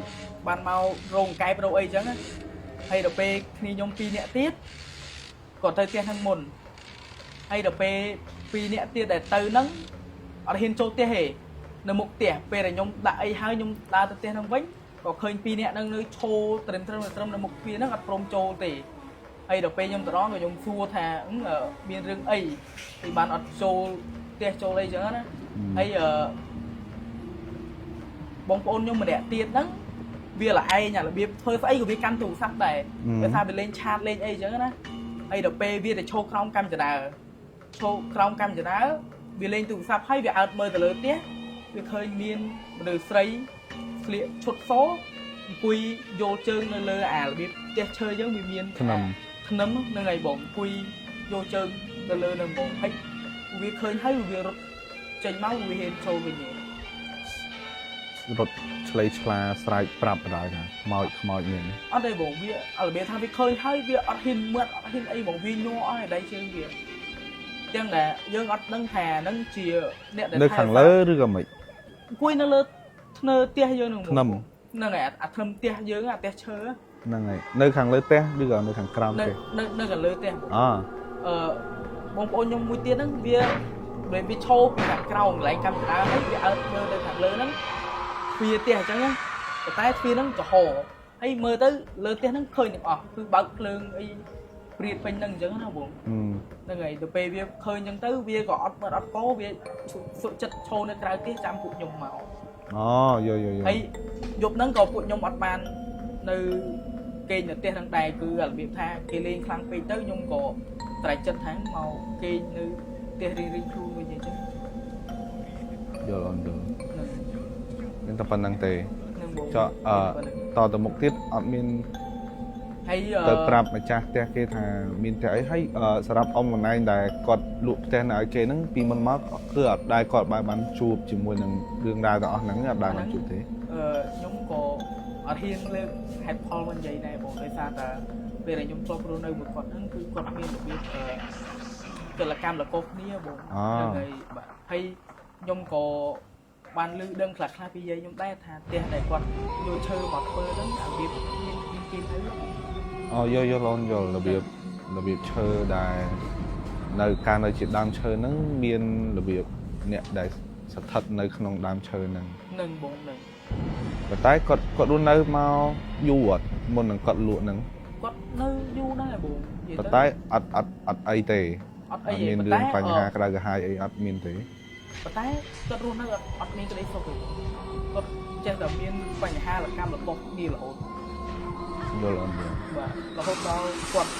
បានមករោងកែបរោអីចឹងហើយដល់ពេលគ្នាខ្ញុំ2នាក់ទៀតគាត់ទៅផ្ទះហ្នឹងមុនហើយដល់ពេល2នាក់ទៀតដែលទៅហ្នឹងអត់ហ៊ានចូលផ្ទះទេនៅមុខផ្ទះពេលដែលខ្ញុំដាក់អីហើយខ្ញុំដើរទៅផ្ទះហ្នឹងវិញក៏ឃើញ2នាក់ហ្នឹងនៅឈរត្រឹមនៅមុខទ្វារហ្នឹងអត់ព្រមចូលទេហើយដល់ពេលខ្ញុំទៅដល់ក៏ខ្ញុំសួរថាមានរឿងអីពីបានអត់ចូលផ្ទះចូលអីចឹងណាហើយបងប្អូនខ្ញុំម្នាក់ទៀតហ្នឹងវាលឯងអារបៀបធ្វើស្អីក៏វាកាន់ទូរស័ព្ទដែរពេលថាវាលេងឆាតលេងអីចឹងណាហើយដល់ពេលវាទៅឈោក្រោមកម្មចនាវាលេងទូរស័ព្ទហើយវាអើតមើលទៅលើផ្ទះវាឃើញមានមនុស្សស្រីស្លៀកឈុតសអង្គុយយកជើងនៅលើអារបៀបផ្ទះឈើចឹងវាមានថ្នាំហ្នឹងហើយបងអង្គុយយកជើងទៅលើនឹងបងហើយវាឃើញហើយវារត់ចេញមកវាហ៊ានចូលវិញរត់ឆ្លេឆ្លាស្រែកប្រាប់បណ្ដោយថាខ្មោចមានអត់ទេបងវារបៀបថាវាឃើញហើយវាអត់ហ៊ានមើលអត់ហ៊ានអីបងវាញ័រអស់ឯដៃជើងវាចឹងតែយើងអត់ដឹងថាហ្នឹងជាអ្នកដែលនៅខាងលើឬក៏មិនអង្គុយនៅលើធ្នើផ្ទះយើងហ្នឹងហ្នឹងហើយអាធ្នឹមផ្ទះយើងអាផ្ទះឈើហ្នឹងហើយនៅខាងលើផ្ទះឬក៏នៅខាងក្រោមផ្ទះនៅខាងលើផ្ទះបងប្អូនខ្ញុំមួយទៀតហ្នឹងវាឈោពីខាងក្រោមកន្លែងកម្មចនាហើយវាអើតមើលទៅខាងលើហ្នឹងទ្វារផ្ទះអញ្ចឹងណាតែទ្វារហ្នឹងចំហហើយមើលទៅលើផ្ទះហ្នឹងឃើញទាំងអស់គឺបើកភ្លើងអីព្រាតពេញហ្នឹងអញ្ចឹងណាបងហ្នឹងហើយទៅពេលវាឃើញអញ្ចឹងទៅវាក៏អត់កោវាសុខចិត្តឈោនៅក្រៅផ្ទះចាំពួកខ្ញុំមកយហើយយប់ហ្នឹងក៏ពួកខ្ញុំអត់បាននៅក គេនៅផ្ទះនឹងដែរគឺរបៀបថាគេលេងខ្លាំងពេកទៅខ្ញុំក៏ត្រែកចិត្តថាមកគេនៅផ្ទះរៀងខ្លួនវិញអញ្ចឹង យល់អូនយល់ នឹង មានតែប៉ុណ្្នឹងទេ នឹងបង ចុះតទៅមុខទៀតអត់មាន ហើយ ទៅប្រាប់ម្ចាស់ផ្ទះគេថាមានផ្ទះអីហើយសម្រាប់អ៊ំម្នាក់ដែលគាត់លក់ផ្ទះនៅឲ្យគេហ្នឹងពីមុនមកគឺអត់ដែរគាត់បានជួបជាមួយនឹងរឿងរ៉ាវទាំងអស់ហ្នឹងអត់ដែរបានជួបទេ ខ្ញុំក៏អត់ហ៊ានលើកហេតុផលមកនិយាយដែរបងដោយសារតែពេលដែលខ្ញុំធ្លាប់រស់នៅមួយគាត់ហ្នឹងគឺគាត់មានរបៀបកលកម្មលកោគ្នាបងហ្នឹងហើយបាទហើយខ្ញុំក៏បានលើកដឹងខ្លះៗពីយាយខ្ញុំដែរថាផ្ទះដែលគាត់យកឈើមកធ្វើហ្នឹងរបៀបមានគេទៅ អូយល់អូនយល់របៀបឈើដែលនៅការនៅជាដើមឈើហ្នឹងមានរបៀបអ្នកដែលស្ថិតនៅក្នុងដើមឈើហ្នឹង នឹងបងនឹង ប៉ុន្តែគាត់រស់នៅមកយូរអត់មុននឹងគាត់លក់ហ្នឹង គាត់នៅយូរដែរបង ប៉ុន្តែអត់អីទេ អត់អី មាន ទេ រឿងបញ្ហាក្តៅក្រហាយអីអត់មានទេ ប៉ុន្តែគាត់រស់នៅអត់មានក្តីសុខទេគាត់ចេះតែមានបញ្ហាលកម្មរបស់គ្នារហូត យល់អូនយល់ បាទរហូតដល់គាត់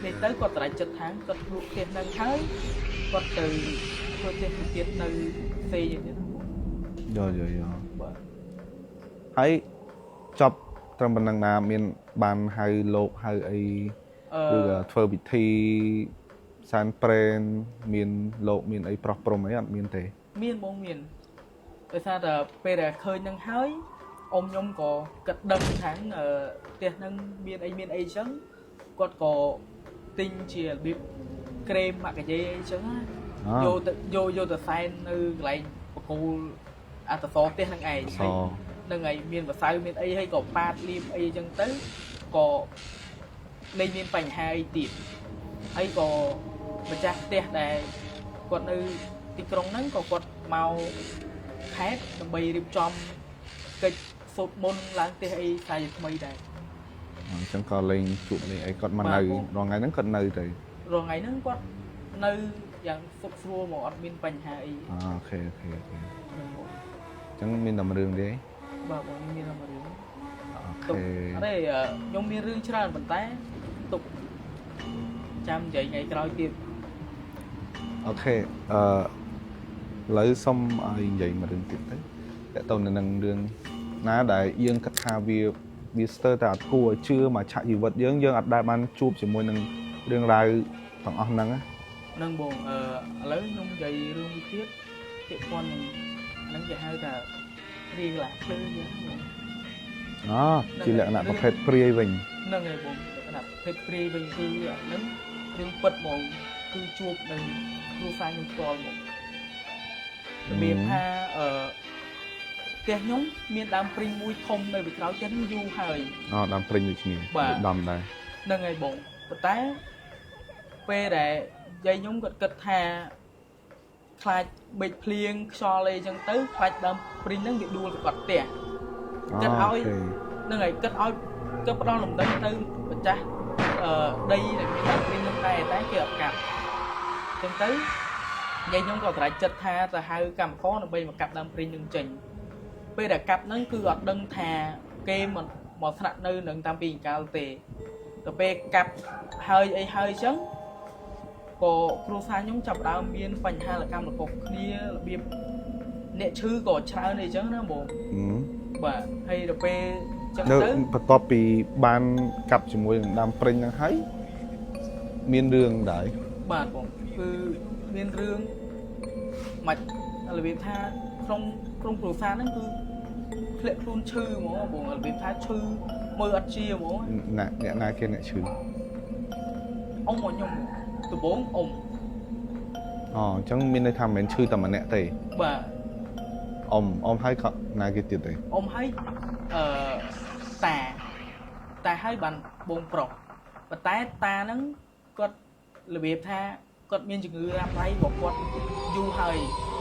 នេះទៅគាត់ត្រែកចិត្តថាគាត់លក់ផ្ទះហ្នឹងហើយគាត់ទៅធ្វើផ្ទះទៀតនៅផ្សេងយ៉ាងនេះ យល់ បាទ ហើយចប់ត្រឹមប៉ុណ្្នឹងណាមានបានហៅលោកហៅអីឬធ្វើពិធីសានព្រេនមានលោកមានអីប្រោះព្រំអីអត់មានទេ មានបងមានដោយសារតែពេលដែលឃើញហ្នឹងហើយអ៊ំខ្ញុំក៏គិតដឹងថាផ្ទះហ្នឹងមានអីអញ្ចឹងគាត់ក៏ទិញជារបៀបក្រែមម៉ាក់កាយេអីចឹងណាយកទៅសែននៅកន្លែងបកគោលអត្តសរផ្ទះហ្នឹងឯងហើយនឹងឯងមានម្សៅមានអីហើយក៏ប៉ាតលៀបអីចឹងទៅក៏លែងមានបញ្ហាអីទៀតហើយក៏ម្ចាស់ផ្ទះដែលគាត់នៅទីក្រុងហ្នឹងក៏គាត់មកខេត្តដើម្បីរៀបចំកិច្ចសូត្រមន្តឡើងផ្ទះអីខ្លាយថ្មីដែរ អញ្ចឹងក៏លេងជួបលេងអីគាត់មកនៅរងថ្ងៃហ្នឹងគាត់នៅទៅ រងថ្ងៃហ្នឹងគាត់នៅយ៉ាងសុខស្រួលមកអត់មានបញ្ហាអី អូខេអញ្ចឹងមានតែរឿងទេ បាទបងមានតែរឿង អូខេ អត់ទេខ្ញុំមានរឿងច្រើនប៉ុន្តែទុកចាំនិយាយថ្ងៃក្រោយទៀត អូខេឥឡូវសុំឲ្យនិយាយមួយរឿងទៀតទៅតើតើនឹងរឿងណាដែលយើងគិតថាវាស្ទើរតែអត់គួរឲ្យជឿមកឆាក់ជីវិតយើងអត់ដែលបានជួបជាមួយនឹងរឿងរ៉ាវទាំងអស់ហ្នឹង ហ្នឹងបងឥឡូវខ្ញុំនិយាយរឿងមួយទៀតពាក់ព័ន្ធនឹងគេហៅថារៀងឡាភ្លើងហ្នឹងបង ជាលក្ខណៈប្រភេទព្រាយវិញ ហ្នឹងហើយបងលក្ខណៈប្រភេទព្រាយវិញគឺអាហ្នឹងរឿងពិតហ្មងគឺជួបនឹងគ្រូសាស្ត្រខ្ញុំផ្ទាល់មករបៀបថាផ្ទះខ្ញុំមានដើមព្រីងមួយធំនៅពីក្រោយផ្ទះនេះយូរហើយ ដើមព្រីងដូចគ្នាដំដែរ ហ្នឹងហើយបងប៉ុន្តែពេលដែលយាយខ្ញុំគាត់គិតថាខ្លាចបេកភ្លៀងខ្យល់អីចឹងទៅខ្លាចដើមព្រីងហ្នឹងវាដួលទៅគាត់ផ្ទះគិតឲ្យហ្នឹងហើយគិតឲ្យទៅផ្ដល់លំនឹងទៅម្ចាស់ដីដែលមានដើមព្រីងហ្នឹងដែរតែគេអត់កាប់ចឹងទៅយាយខ្ញុំក៏ត្រែកចិត្តថាទៅហៅកម្មករដើម្បីមកកាប់ដើមព្រីងហ្នឹងចេញពេលដែលកាប់ហ្នឹងគឺអត់ដឹងថាគេមកស្នាក់នៅនឹងតាំងពីកាលទេទៅពេលកាប់ហើយអីហើយចឹងក៏គ្រួសារខ្ញុំចាប់ដើមមានបញ្ហាលកម្មលកុកគ្នារបៀបអ្នកឈឺក៏ច្រើនអីចឹងណាបងបាទហើយទៅពេលចឹងទៅបន្ទាប់ពីបានកាប់ជាមួយនឹងដើមព្រីងហ្នឹងហើយមានរឿងដែរបាទបងគឺមានរឿងមិនរបៀបថាក្នុងគ្រួសារហ្នឹងគឺធ្លាក់ខ្លួនឈឺហ្មងបងរបៀបថាឈឺមើលអត់ជាហ្មងអ្នកណាគេអ្នកឈឺ អ៊ំរបស់ខ្ញុំដំបងអ៊ំ អញ្ចឹងមានន័យថាមិនមែនឈឺតែម្នាក់ទេ បាទ អ៊ំហើយក៏ណាគេទៀតទេ អ៊ំហើយតាហើយបានបងប្រុសប៉ុន្តែតាហ្នឹងគាត់របៀបថាគាត់មានជំងឺរ៉ាំរ៉ៃរបស់គាត់យូរហើយ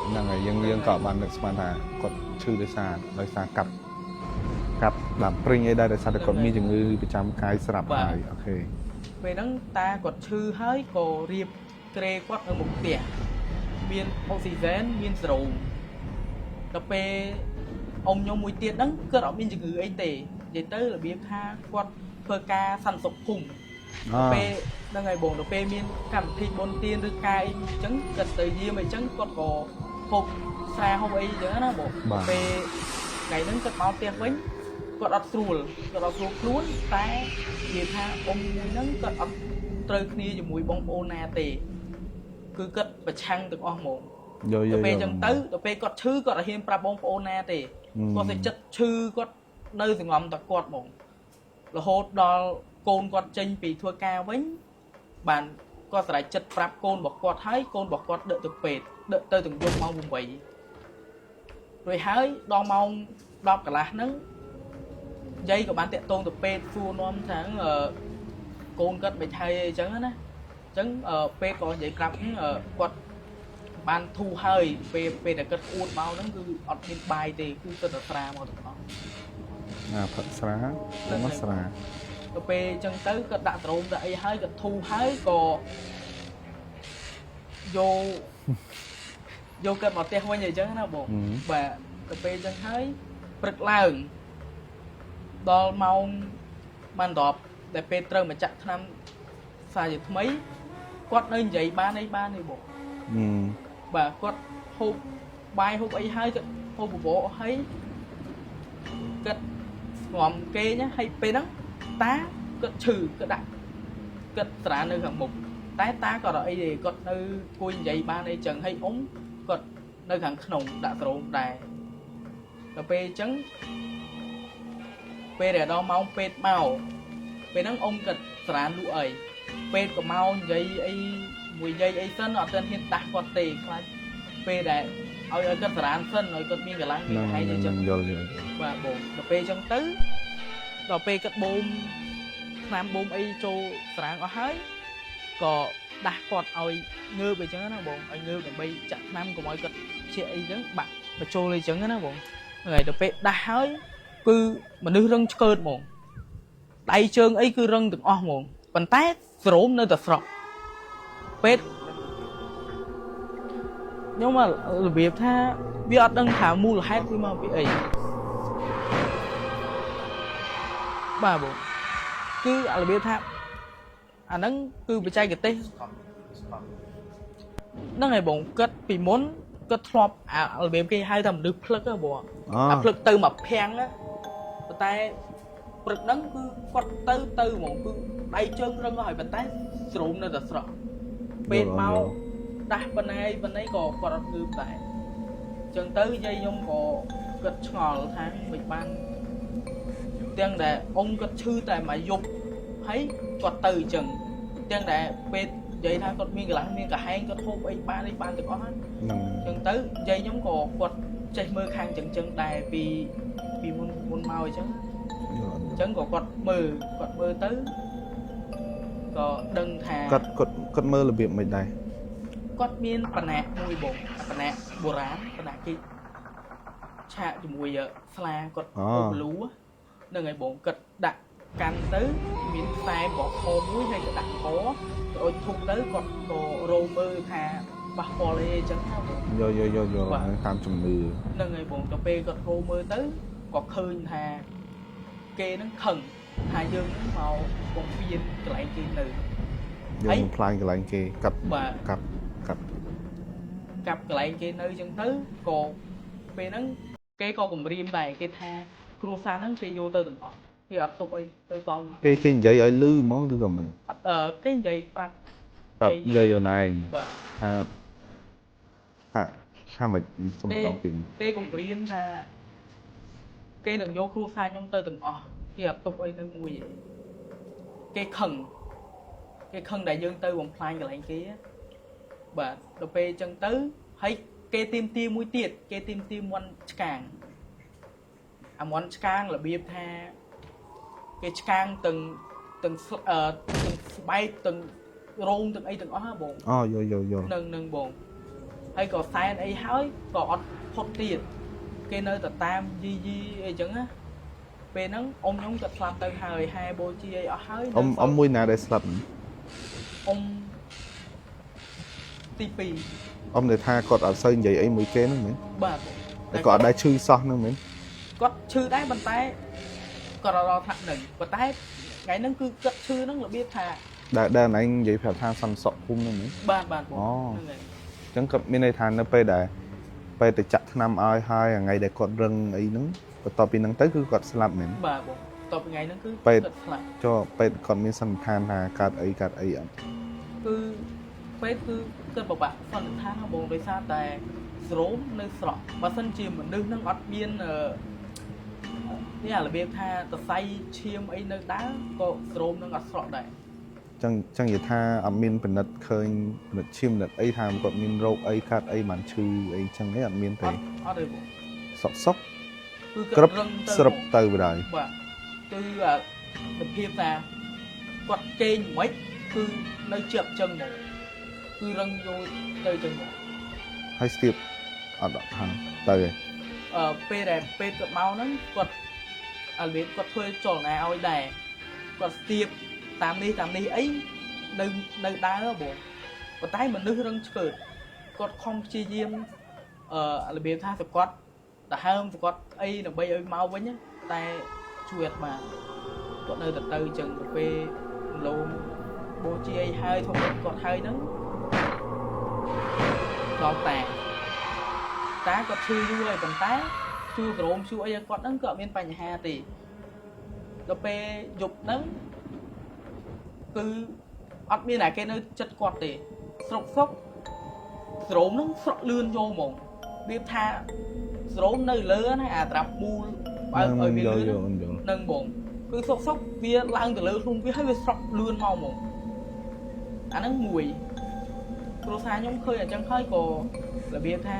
ហ្នឹងហើយយើងក៏បាននឹកស្មានថាគាត់ឈឺដោយសារកាប់ដើមព្រីងអីដែរដោយសារតែគាត់មានជំងឺប្រចាំកាយស្រាប់ហើយអូខេពេលហ្នឹងតាគាត់ឈឺហើយក៏រៀបក្រែគាត់នៅមុខផ្ទះមានអុកស៊ីហ្សែនមានសេរ៉ូមដល់ពេលអ៊ំខ្ញុំមួយទៀតហ្នឹងគាត់អត់មានជំងឺអីទេនិយាយទៅរបៀបថាគាត់ ធ្វើការសន្តិសុខភូមិពេលហ្នឹងហើយបងទៅពេលមានកម្មវិធីបុណ្យទានឬការអីអញ្ចឹងគាត់ទៅយាមអីចឹងគាត់ក៏ហូបស្រាហូបអីអញ្ចឹងណាបងពេលថ្ងៃហ្នឹងគាត់មកផ្ទះវិញគាត់អត់ស្រួលខ្លួនតែនិយាយថាអ៊ំមួយហ្នឹងគាត់អត់ត្រូវគ្នាជាមួយបងប្អូនណាទេគឺគាត់ប្រឆាំងទាំងអស់ហ្មងទៅពេលអញ្ចឹងទៅទៅពេលគាត់ឈឺគាត់អត់ហ៊ានប្រាប់បងប្អូនណាទេគាត់តែចិត្តឈឺគាត់នៅសង្ងំតែគាត់ហ្មងរហូតដល់កូនគាត់ចេញពីធ្វើការវិញបានគាត់ស្រែកចិត្តប្រាប់កូនរបស់គាត់ហើយកូនរបស់គាត់ដឹកទៅពេទ្យដឹកទៅទាំងយប់ម៉ោង8រួចហើយដល់ម៉ោង10កន្លះហ្នឹងយាយក៏បានតាក់ទងទៅពេទ្យសួរនាំថាកូនគាត់មិនហើយអីចឹងណាអញ្ចឹងពេទ្យក៏និយាយប្រាប់គាត់បានធូរហើយពេលដែលគាត់អួតមកហ្នឹងគឺអត់មានបាយទេគឺគាត់តែស្រាមកទាំងអស់ផឹកស្រាមកស្រាទៅពេលអញ្ចឹងទៅគាត់ដាក់ដ្រូមទៅអីហើយគាត់ធូរហើយក៏យកគាត់មកផ្ទះវិញអីចឹងណាបងបាទទៅពេលអញ្ចឹងហើយព្រឹកឡើងដល់ម៉ោងបាន10ដែលពេលត្រូវមកចាក់ថ្នាំសារជាថ្មីគាត់នៅនិយាយបានអីបងបាទគាត់ហូបបាយហូបអីហើយគាត់ហូបបបរហើយគាត់ស្ងំគេណាហើយពេលហ្នឹងតាគាត់ឈឺគាត់ដាក់គាត់ស្រានៅខាងមុខតែតាគាត់អត់អីទេគាត់នៅគួយនិយាយបានអីចឹងហើយអ៊ំគាត់នៅខាងក្នុងដាក់ដ្រូមដែរដល់ពេលអញ្ចឹងពេលដែលដល់ម៉ោងពេទ្យមកពេលហ្នឹងអ៊ំគាត់ស្រានលក់អីពេទ្យក៏មកនិយាយអីមួយយាយអីសិនអត់ទាន់ហ៊ានដាស់គាត់ទេខ្លាចពេលដែលឲ្យគាត់ស្រានសិនឲ្យគាត់មានកម្លាំងមានហេតុអីចឹងបាទបងដល់ពេលអញ្ចឹងទៅដល់ពេលគាត់បូមថ្នាំបូមអីចូលស្រាងអស់ហើយក៏ដាស់គាត់ឲ្យងើបអីចឹងណាបងឲ្យងើបដើម្បីចាក់ថ្នាំកុំឲ្យគាត់ជាអីចឹងបាក់បញ្ចូលអីចឹងណាបងហើយដល់ពេលដាស់ហើយគឺមនុស្សរឹងឆ្កើតហ្មងដៃជើងអីគឺរឹងទាំងអស់ហ្មងប៉ុន្តែស្រោមនៅតែស្រក់ពេទ្យខ្ញុំមករបៀបថាវាអត់ដឹងថាមូលហេតុគឺមកពីអីបាទបងគឺរបៀបថាអាហ្នឹងគឺបច្ចេកទេសហ្នឹងហើយបងគិតពីមុនគិតធ្លាប់របៀបគេហៅថាមនុស្សភ្លឹកហ៎បងអាភ្លឹកទៅមកភាំងណាប៉ុន្តែព្រឹកហ្នឹងគឺគាត់ទៅហ្មងគឺដៃជើងរឹងហើយប៉ុន្តែស្រោមនៅតែស្រក់ពេលមកដាស់បណ្ណៃក៏គាត់អត់ងើបដែរអញ្ចឹងទៅយាយខ្ញុំក៏គិតឆ្ងល់ថាមិនបានទាំងដែលអ៊ំគាត់ឈឺតែមួយយប់ហើយគាត់ទៅអញ្ចឹងទាំងដែលពេលនិយាយថាគាត់មានកម្លាំងមានកាហែងគាត់ហូបអីបានទាំងអស់ហ្នឹងអញ្ចឹងទៅយាយខ្ញុំក៏គាត់ចេះមើលខាងចឹងដែរពីមុនមកអញ្ចឹងក៏គាត់មើលទៅក៏ដឹងថាគាត់មើលរបៀបមិនដែរគាត់មានបណ្ណាមួយបងបណ្ណាបុរាណបណ្ណាគេឆាកជាមួយស្លាគាត់អូបលូហ្នឹងហើយបងគាត់ដាក់កាន់ទៅមានខ្សែបបខមួយហើយក៏ដាក់កដូចធុកទៅគាត់ក៏រោមើលថាប៉ះពាល់អីចឹងណាបងយកតាមជំនឿហ្នឹងហើយបងទៅពេលគាត់រោមើលទៅក៏ឃើញថាគេហ្នឹងខឹងថាយើងហ្នឹងមកបំពេញកន្លែងគេនៅយើងបំផ្លាញកន្លែងគេកាប់កន្លែងគេនៅចឹងទៅក៏ពេលហ្នឹងគេក៏គំរាមដែរគេថាគ្រួសារហ្នឹងគេយកទៅទាំងអស់គេអត់ទុកអីទៅតង់គេនិយាយឲ្យលឺហ្មងឬក៏មិនគេនិយាយប្រាប់និយាយអូនឯងថាមិនសុំតង់គេគំរាមថាគេនឹងយកគ្រួសារខ្ញុំទៅទាំងអស់គេអត់ទុកអីនៅមួយឯងគេខឹងដែលយើងទៅបំផ្លាញកន្លែងគេបាទដល់ពេលអញ្ចឹងទៅហើយគេទីមទីមួយទៀតគេទីមទីមន់ឆ្កាងអាមន់ឆ្កាងរបៀបថាគេឆ្កាងទាំងស្បែកទាំងរោមទាំងអីទាំងអស់ហ៎បងយកនឹងបងហើយក៏សែនអីហើយក៏អត់ផុតទៀតគេនៅតែតាមយីអីចឹងណាពេលហ្នឹងអ៊ំខ្ញុំក៏ស្លាប់ទៅហើយហែបូជាអីអស់ហើយអ៊ំមួយណាដែលស្លាប់អ៊ំទី2អ៊ំដែលថាគាត់អត់សូវនិយាយអីមួយគេហ្នឹងមែនបាទតែគាត់អត់ដែរឈឺសោះហ្នឹងមែនគាត់ឈឺដែរប៉ុន្តែគាត់រកថ្នាក់នឹងប៉ុន្តែ ngày nắng cứ cất chư nắng là biết thà đa anh vậy phải tha săn sọ cung nữa bàn bàn chẳng có bên này than nóไปแต่จัดนำai hai à ngày để còn rừng ấy nứng vàต่อปีนั้นtới cứ còn slap mình បាទបងតបថ្ងៃហ្នឹងគឺ ไป គិតខ្លះ cho ไปcònមានសន្និដ្ឋានថាកាត់អីអត់ គឺពេលគឺគិតបបាក់សន្និដ្ឋានហ្នឹងបងដោយសារតែស្រោមនៅស្រកបើសិនជាមនុស្សហ្នឹងអត់មាននេះអារបៀបថាសរសៃឈាមអីនៅដើរក៏ស្រោមហ្នឹងអត់ស្រកដែរ ចឹងនិយាយថាអត់មានពិនិត្យឃើញពិនិត្យឈាមពិនិត្យអីថាគាត់មានរោគអីកាត់អីបានឈឺអីចឹងទេអត់មានទេ អត់ទេបង សុក គឺ គ្រប់ រឹងទៅ ស្រុបទៅបណ្ដោយ បាទគឺរបៀបថាគាត់គេងមិនគឺនៅជាប់ចឹងមកគឺរឹងយកទៅចឹងមក ហើយស្ទាបអត់ដល់ហាទៅឯង ពេលដែលពេលគាត់មកហ្នឹងគាត់របៀបគាត់ធ្វើចលនាឲ្យដែរគាត់ស្ទាបតាមនេះអីនៅដើរបងប៉ុន្តែមនុស្សរឹងឆ្កើតគាត់ខំព្យាយាមរបៀបថាសគាត់ដង្ហើមសគាត់អីដើម្បីឲ្យមកវិញតែជួយអត់បានគាត់នៅទៅចឹងទៅពេលលោមបូជាអីហើយធំគាត់ហើយហ្នឹងដល់តាគាត់ឈឺយូរហើយប៉ុន្តែជួក្រោមជួអីឲ្យគាត់ហ្នឹងក៏អត់មានបញ្ហាទេដល់ពេលយប់ហ្នឹងគឺអត់មានតែគេនៅចិត្តគាត់ទេស្រុកស្រោមហ្នឹងស្រក់លឿនយកហ្មងវាថាស្រោមនៅលើណាអាត្រាប់មូលបើឲ្យវាលឿននឹងហ្មងគឺសុកវាឡើងទៅលើខ្លួនវាហើយវាស្រក់លឿនមកហ្មងអាហ្នឹងមួយគ្រួសារខ្ញុំឃើញអញ្ចឹងហើយក៏របៀបថា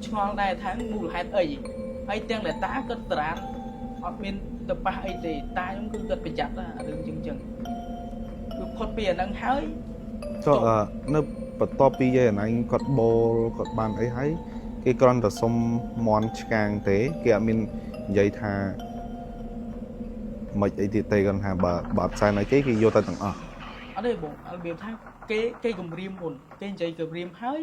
ឆ្ងល់ដែរថាមូលហេតុអីហើយទាំងតែតាគាត់តារានអត់មានទៅប៉ះអីទេតាខ្ញុំគឺគាត់ប្រយ័ត្នណារឿងចឹងគឺផុតពីអាហ្នឹងហើយចុះនៅបន្ទាប់ពីយាយអណៃគាត់បូលគាត់បានអីហើយគេគ្រាន់តែសុំមន់ឆ្កាងទេគេអត់មាននិយាយថាមិនអីទៀតទេគាត់ថាបើអត់ផ្សាយឲ្យគេយកទៅទាំងអស់អត់ទេបងរបៀបថាគេគម្រាមមុនគេនិយាយគម្រាមហើយ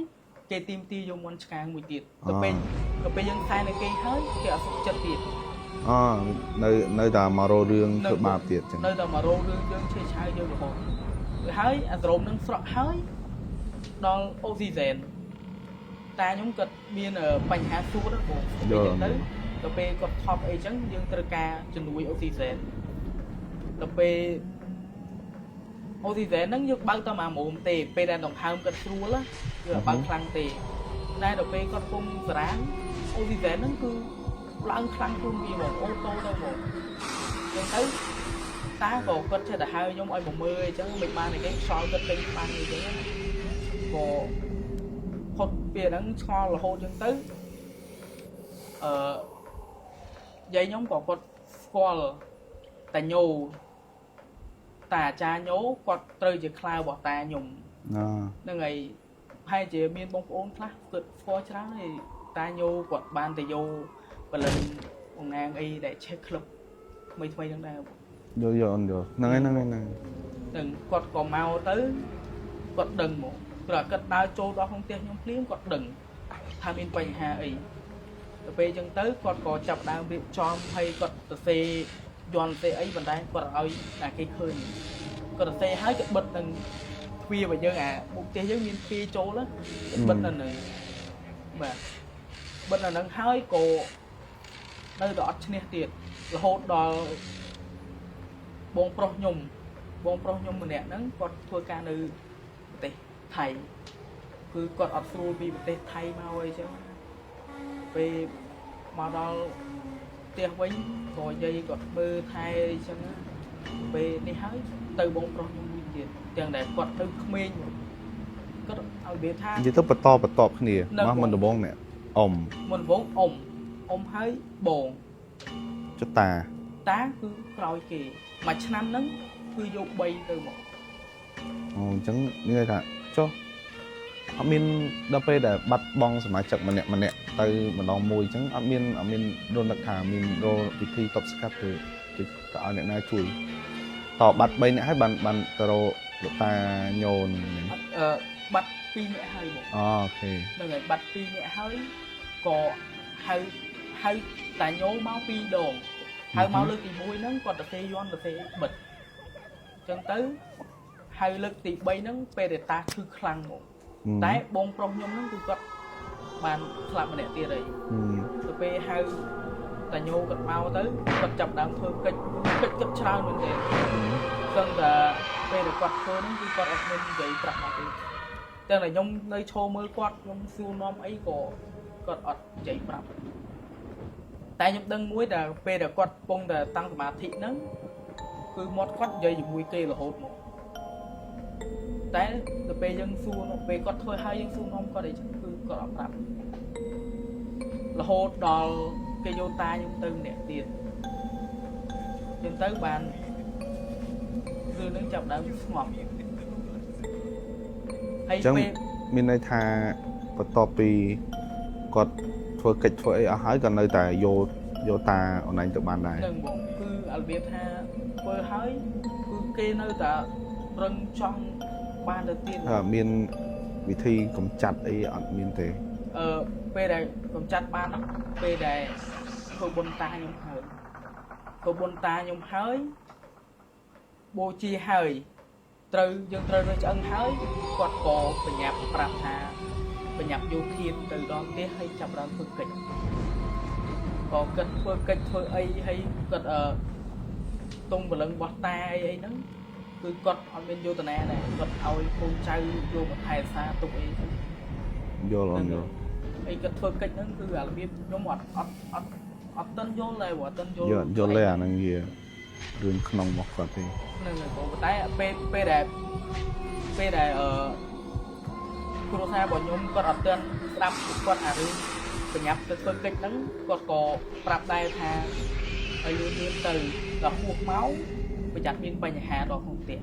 គេទីមទីយកមន់ឆ្កាងមួយទៀតទៅពេលយើងផ្សាយនៅគេហើយគេអត់សុខចិត្តទៀតនៅតែមករោរឿងធ្វើបាបទៀតចឹងនៅតែមករោរឿងយើងឆេះឆាវយើងរហូតហើយអាស្រោមនឹងស្រក់ហើយដល់អូស៊ីសែនតាខ្ញុំគាត់មានបញ្ហាសួតបងទៅពេលគាត់ថប់អីចឹងយើងត្រូវការជំនួយអូស៊ីសែនដល់ពេលអូស៊ីសែនហ្នឹងយើងបើកតែមួយមុំទេពេលដែលដង្ហើមគាត់ស្រួលគឺបើកខ្លាំងទេតែដល់ពេលគាត់ពុំសារាងអូស៊ីសែនហ្នឹងគឺឡើងខ្លាំងខ្លួនវាហ្មងអូតូទៅហ្មងចឹងទៅតាក៏គាត់ចេះតែហៅខ្ញុំឲ្យមកមើលអញ្ចឹងមិនបានគេខ្សោយគាត់ពេញបានអីចឹងក៏ផុតពីហ្នឹងឆ្ងល់រហូតចឹងទៅយាយខ្ញុំក៏គាត់ស្គាល់តាញោតាអាចារ្យញោគាត់ត្រូវជាខ្លាវរបស់តាខ្ញុំហ្នឹងហើយហើយជាមានបងប្អូនខ្លះគាត់ស្គាល់ច្រើនហើយតាញោគាត់បានទៅយោបលិនអងាងអីដែលឆេះក្លឹបថ្មីហ្នឹងដែរយកហ្នឹងគាត់ក៏មកទៅគាត់ដឹងមកគាត់ដើរចូលដល់ក្នុងផ្ទះខ្ញុំភ្លាមគាត់ដឹងថាមានបញ្ហាអីទៅពេលអញ្ចឹងទៅគាត់ក៏ចាប់ដើមរៀបចំហើយគាត់ទៅសេយន់ទេអីប៉ុន្តែគាត់ឲ្យតែគេឃើញគាត់ទៅសេហើយគាត់បិទនឹងទ្វាររបស់យើងអាមុខផ្ទះយើងមានទ្វារចូលបិទនៅហ្នឹងបាទបិទនៅហ្នឹងហើយក៏នៅតែអត់ឈ្នះទៀតរហូតដល់បងប្រុសខ្ញុំម្នាក់ហ្នឹងគាត់ធ្វើការនៅប្រទេសថៃគឺគាត់អត់ស្រួលពីប្រទេសថៃមកអីចឹងពេលមកដល់ផ្ទះវិញក៏យាយគាត់មើលថែអីចឹងពេលនេះហើយទៅបងប្រុសខ្ញុំវិញទៀតទាំងដែលគាត់ទៅក្មេងគាត់ឲ្យវាថានិយាយទៅបន្តគ្នាមកមិនដំបងអ្នកអ៊ំមិនដំបងអ៊ំហើយបងចតាគឺក្រោយគេមួយឆ្នាំហ្នឹងគឺយក3ទៅមកអញ្ចឹងនិយាយថាចុះអត់មានដល់ពេលដែលបាត់បង់សមាជិកម្នាក់ទៅម្ដងមួយអញ្ចឹងអត់មានរលឹកថាមានរលពិធីតបស្កាត់ទៅឲ្យអ្នកណាជួយតបាត់3នាក់ហើយបានទៅរលោកតាញោនបាត់2នាក់ហើយបងអូខេហ្នឹងហើយបាត់2នាក់ហើយក៏ហៅតាញោមក2ដងហៅមកលើកទី1ហ្នឹងគាត់ទៅទេយន់ទៅទេបិទ ចឹងទៅហើយលើកទី3ហ្នឹងពេលដែលតាឈឺខ្លាំងហ្មងតែបងប្រុសខ្ញុំហ្នឹងគឺគាត់បានស្លាប់ម្នាក់ទៀតហើយទៅពេលហៅតាញោគាត់មកទៅគាត់ចាប់ដើមធ្វើកិច្ចគាត់ច្រើនមែនទេសឹងតែពេលដែលគាត់ធ្វើហ្នឹងគឺគាត់អត់មាននិយាយប្រាប់មកទេតែខ្ញុំនៅឈរមើលគាត់ខ្ញុំសួរនាំអីក៏គាត់អត់និយាយប្រាប់តែខ្ញុំដឹងមួយដែលពេលដែលគាត់កំពុងតែតាំងសមាធិហ្នឹងគឺមាត់គាត់និយាយជាមួយគេរហូតមកតែដល់ពេលយើងសួរពេលគាត់ធ្វើហើយយើងសួរនាំគាត់អីចឹងគឺគាត់អត់ប្រាប់រហូតដល់គេយកតាខ្ញុំទៅម្នាក់ទៀតចឹងទៅបានរឿងនឹងចាប់ដើមស្ងប់ហើយចឹងពេលមានន័យថាបន្ទាប់ពីគាត់ធ្វើកិច្ចធ្វើអីអស់ហើយក៏នៅតែយកតាអូនឯងទៅបានដែរនឹងបងគឺរបៀបថាធ្វើហើយគឺគេនៅតែរឹងចង់បានទៅទៀតមានវិធីកម្ចាត់អីអត់មានទេពេលដែលកម្ចាត់បានហ្នឹងពេលដែលធ្វើបុណ្យតាខ្ញុំហើយធ្វើបុណ្យតាខ្ញុំហើយបូជាហើយយើងត្រូវរើសឆ្អឹងហើយគាត់ក៏បញ្ញាប់ប្រាប់ថាបញ្ញាប់យកធៀបទៅដល់ផ្ទះហើយចាប់ដើមធ្វើកិច្ចក៏គិតធ្វើកិច្ចធ្វើអីហើយគាត់តុងបលឹងបោះតាអីហ្នឹងគឺគាត់អត់មានយោតនាដែរគាត់ឲ្យកូនចៅយកមកថែរក្សាទុកអីទៅយល់អត់យល់អីគាត់ធ្វើកិច្ចហ្នឹងគឺអារបៀបខ្ញុំអត់ទាន់យល់ដែរព្រោះអត់ទាន់យល់យល់ទេអាហ្នឹងវារឿងក្នុងមកគាត់ទេហ្នឹងហើយបងតែពេលដែលគ្រូសារបស់ខ្ញុំគាត់អត់ទាន់ស្ដាប់គាត់អារឿងបញ្ញាប់ទៅធ្វើកិច្ចហ្នឹងគាត់ក៏ប្រាប់ដែរថាឲ្យលឿនទៅដល់ហួសមកប្រយ័ត្នមានបញ្ហាដល់ក្នុងផ្ទះ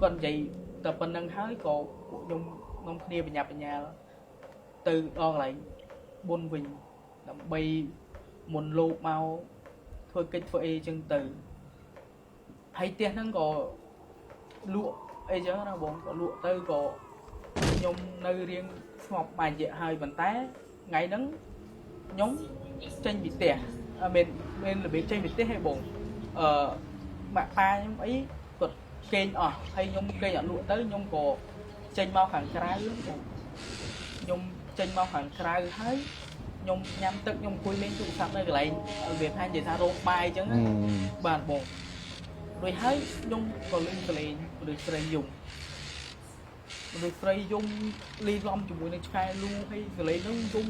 គាត់និយាយតែប៉ុណ្្នឹងហើយក៏ពួកខ្ញុំនាំគ្នាបញ្ញាប់បញ្ញាល់ទៅដល់កន្លែងបុណ្យវិញដើម្បីមុនលោកមកធ្វើកិច្ចធ្វើអីចឹងទៅហើយផ្ទះហ្នឹងក៏លក់អីចឹងណាបងក៏លក់ទៅក៏ខ្ញុំនៅរៀងស្ងប់បាយរយៈហើយប៉ុន្តែថ្ងៃហ្នឹងខ្ញុំចេញពីផ្ទះមានរបៀបចេញពីផ្ទះហេបងម៉ាក់ប៉ាខ្ញុំអីគាត់គេងអស់ហើយខ្ញុំគេងអត់លក់ទៅខ្ញុំក៏ចេញមកខាងក្រៅខ្ញុំចេញមកខាងក្រៅហើយខ្ញុំញ៉ាំទឹកខ្ញុំអង្គុយលេងទូរស័ព្ទនៅកន្លែងរបៀបថានិយាយថារោងបាយអញ្ចឹងបាទបងរួចហើយខ្ញុំក៏លេងសលេងមនុស្សស្រីយំលីឡំជាមួយនឹងឆ្កែលូហើយសលេងហ្នឹងយំ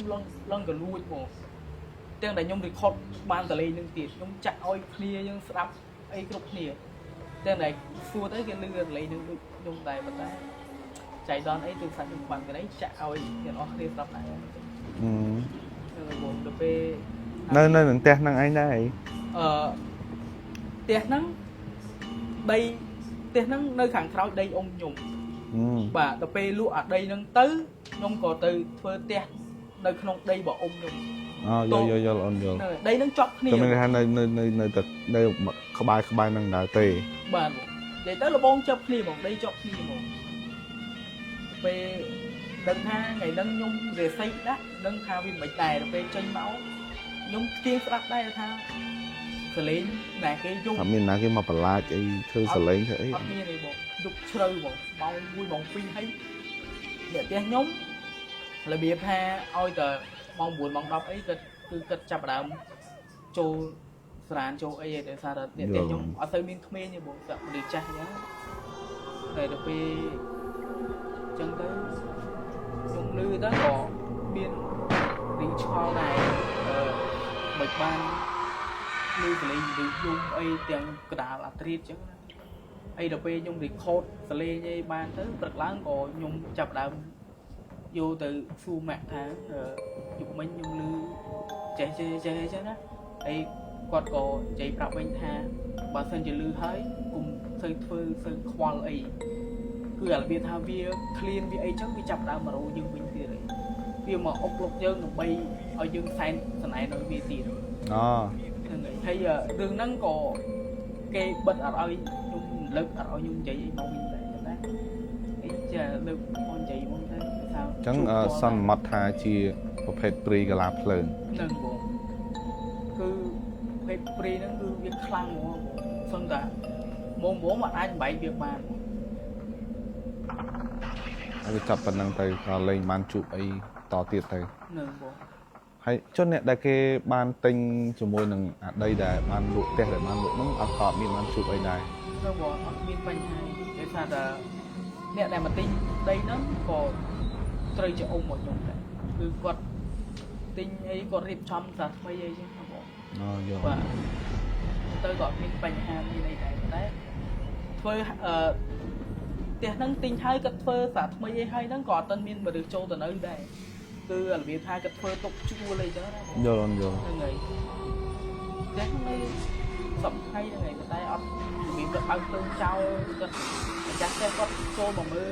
ឡើងក៏លួចបងទាំងតែខ្ញុំរីខតបានសលេងនឹងទៀតខ្ញុំចាក់ឲ្យគ្នាយើងស្ដាប់អីគ្រប់គ្នាទាំងតែសួរទៅគេលឺសលេងនឹងដូចខ្ញុំដែរប៉ុន្តែចៃដនអីទូរស័ព្ទខ្ញុំបានកន្លែងចាក់ឲ្យអ្នកនរគ្នាស្ដាប់ដែរបងទៅពេលនៅនឹងផ្ទះហ្នឹងឯងដែរផ្ទះហ្នឹងដីផ្ទះហ្នឹងនៅខាងក្រោយដីអ៊ំខ្ញុំបាទទៅពេលលក់អាដីហ្នឹងទៅខ្ញុំក៏ទៅធ្វើផ្ទះនៅក្នុងដីរបស់អ៊ំខ្ញុំយល់អូនយល់ដីហ្នឹងជាប់គ្នាតែមានថានៅតែនៅក្បែរហ្នឹងដែរទេបាទនិយាយទៅលបងជាប់គ្នាហ្មងដីជាប់គ្នាហ្មងពេលដឹងថាថ្ងៃហ្នឹងខ្ញុំរេស័យដាក់ដឹងថាវាមិនដែរទៅពេលចេញមកខ្ញុំស្គាល់ស្ដាប់ដែរថាសលេងណាគេយំអត់មានណាគេមកបន្លាចអីធ្វើសលេងធ្វើអីអត់មានទេបងយប់ជ្រៅបងម៉ោង1ម៉ោង2ហើយអ្នកផ្ទះខ្ញុំរបៀបថាឲ្យតែម៉ោង9ម៉ោង10អីគាត់ចាប់ដើមចូលស្រានចូលអីឯងសារអ្នកផ្ទះខ្ញុំអត់ទៅមានក្មេងទេបងតែមនុស្សចាស់អញ្ចឹងតែដល់ពេលអញ្ចឹងទៅខ្ញុំលឺទៅក៏មានរីងឆ្ងល់ដែរមិនបានលឺសលេងឬយំអីទាំងកដាលអាត្រៀតអញ្ចឹងអីដល់ពេលខ្ញុំរីខូតសលេងអីបានទៅព្រឹកឡើងក៏ខ្ញុំចាប់ដើមយកទៅសួរម៉ាក់ថាយប់មិញខ្ញុំលឺចេះអញ្ចឹងណាហើយគាត់ក៏និយាយប្រាប់វិញថាបើសិនជាលឺហើយកុំសូវធ្វើសូវខ្វល់អីគឺអារបៀបថាវាឃ្លានវាអីចឹងវាចាប់ដើមមករោយើងវិញទៀតហើយវាមកអុកលុកយើងដើម្បីឲ្យយើងសែនសណែនឲ្យវាទៀតហ្នឹងហើយរឿងហ្នឹងក៏គេបិទអត់ឲ្យខ្ញុំលើកអត់ឲ្យខ្ញុំនិយាយអីមកវិញដែរតែអីចាលើកមកនិយាយមកទៅថាអញ្ចឹងសន្មត់ថាជាប្រភេទព្រីកាឡាភ្លើងហ្នឹងបងគឺប្រភេទព្រីហ្នឹងគឺវាខ្លាំងហ្មងសឹងតែ Bố mà anh bảy việc mà ហើយចាប់ប៉ុណ្ណឹងទៅក៏លេងបានជួបអីតទៀតទៅ nương bố ហើយចុះអ្នកដែលគេបានទិញជាមួយនឹងអាដីដែលបានលក់ផ្ទះដែលបានលក់ហ្នឹងអត់ក៏មានបានជួបអីដែរ nó bố nó miên bánh hai để sao là nè này mà tinh đây nó có trời cho ông một nhung đấy cứ quật tinh ấy có rịp trong thật mấy ấy chứ không bố អូយល់ và tôi gọi miên bánh hai như này này đấy phơi tiền nâng tinh hai cất phơi sạt mấy ấy hay nâng có tân miên mà được châu từ nơi đây cứ là việc hai cất phơi tục chua lên cho nó យល់យល់ người chết mới sập hay ngày người ta ăn bị vật ăn tương trao cất chắc sẽ có xô mà mới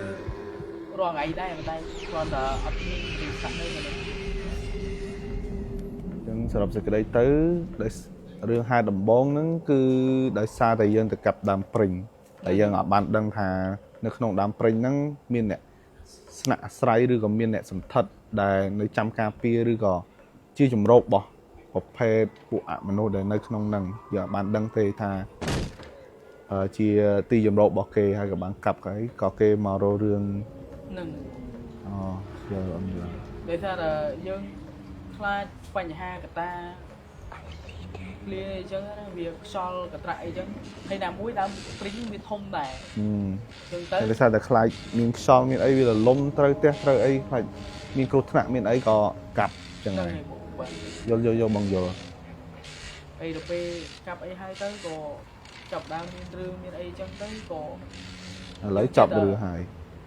rồi ngày đây người ta còn là ăn bị sạch đây rồi ចឹងសរុបសេចក្តីទៅដោយរឿងហេតុដំបូងហ្នឹងគឺដោយសារតែយើងទៅកាប់ដើមព្រីងតែយើងអត់បានដឹងថានៅក្នុងដើមព្រីងហ្នឹងមានអ្នកស្នាក់អាស្រ័យឬក៏មានអ្នកសន្ធិដ្ឋដែលនៅចាំការពារឬក៏ជាជំរករបស់ប្រភេទពួកអមនុស្សដែលនៅក្នុងហ្នឹងយើងអត់បានដឹងទេថាជាទីជំរករបស់គេហើយក៏បានកាប់ហើយក៏គេមករករឿង nừng អូយល់អត់យល់ để sao là dương khai bánh ha cả ta lia chứ việc sol cả trại chứ hay là mũi đâm prính bị thông đẻ dương តែ tới ដោយសារតែខ្លាចមានខ្យល់មានអីវាលំត្រូវផ្ទះត្រូវអីខ្លាចមានគ្រោះថ្នាក់មានអីក៏កាប់ចឹងហើយ nừng bộ vậy យល់បងយល់ ấy được pe cặp ấy hai tới có chọc đau miên rương miên ấy chân tới có ឥឡូវចប់រឿងហើយ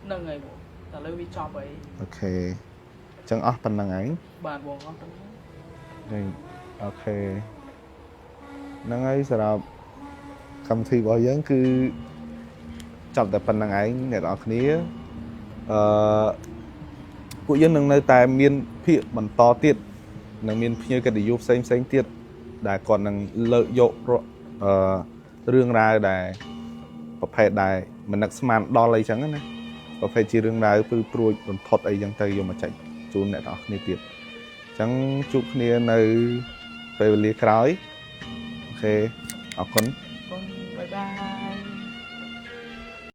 nâng ngày bộ là lấy vi chọc ấy អូខេចឹងអស់ប៉ុណ្្នឹងឯង bàn buồn không អូខេហ្នឹងហើយសម្រាប់កម្មវិធីរបស់យើងគឺចប់តែប៉ុណ្្នឹងឯងអ្នកនរគ្នាពួកយើងនឹងនៅតែមានភាគបន្តទៀតនឹងមានភ្ញៀវកិត្តិយសផ្សេងទៀតដែលគាត់នឹងលើកយករឿងរ៉ាវដែលប្រភេទដែលមិននឹកស្មានដល់អីចឹងណាប្រភេទជារឿងរ៉ាវពឺព្រួយរន្ធត់អីចឹងទៅយកមកចែកជូនអ្នកនរគ្នាទៀតអញ្ចឹងជួបគ្នានៅពេលវេលាក្រោយអូខេអរគុណ bye bye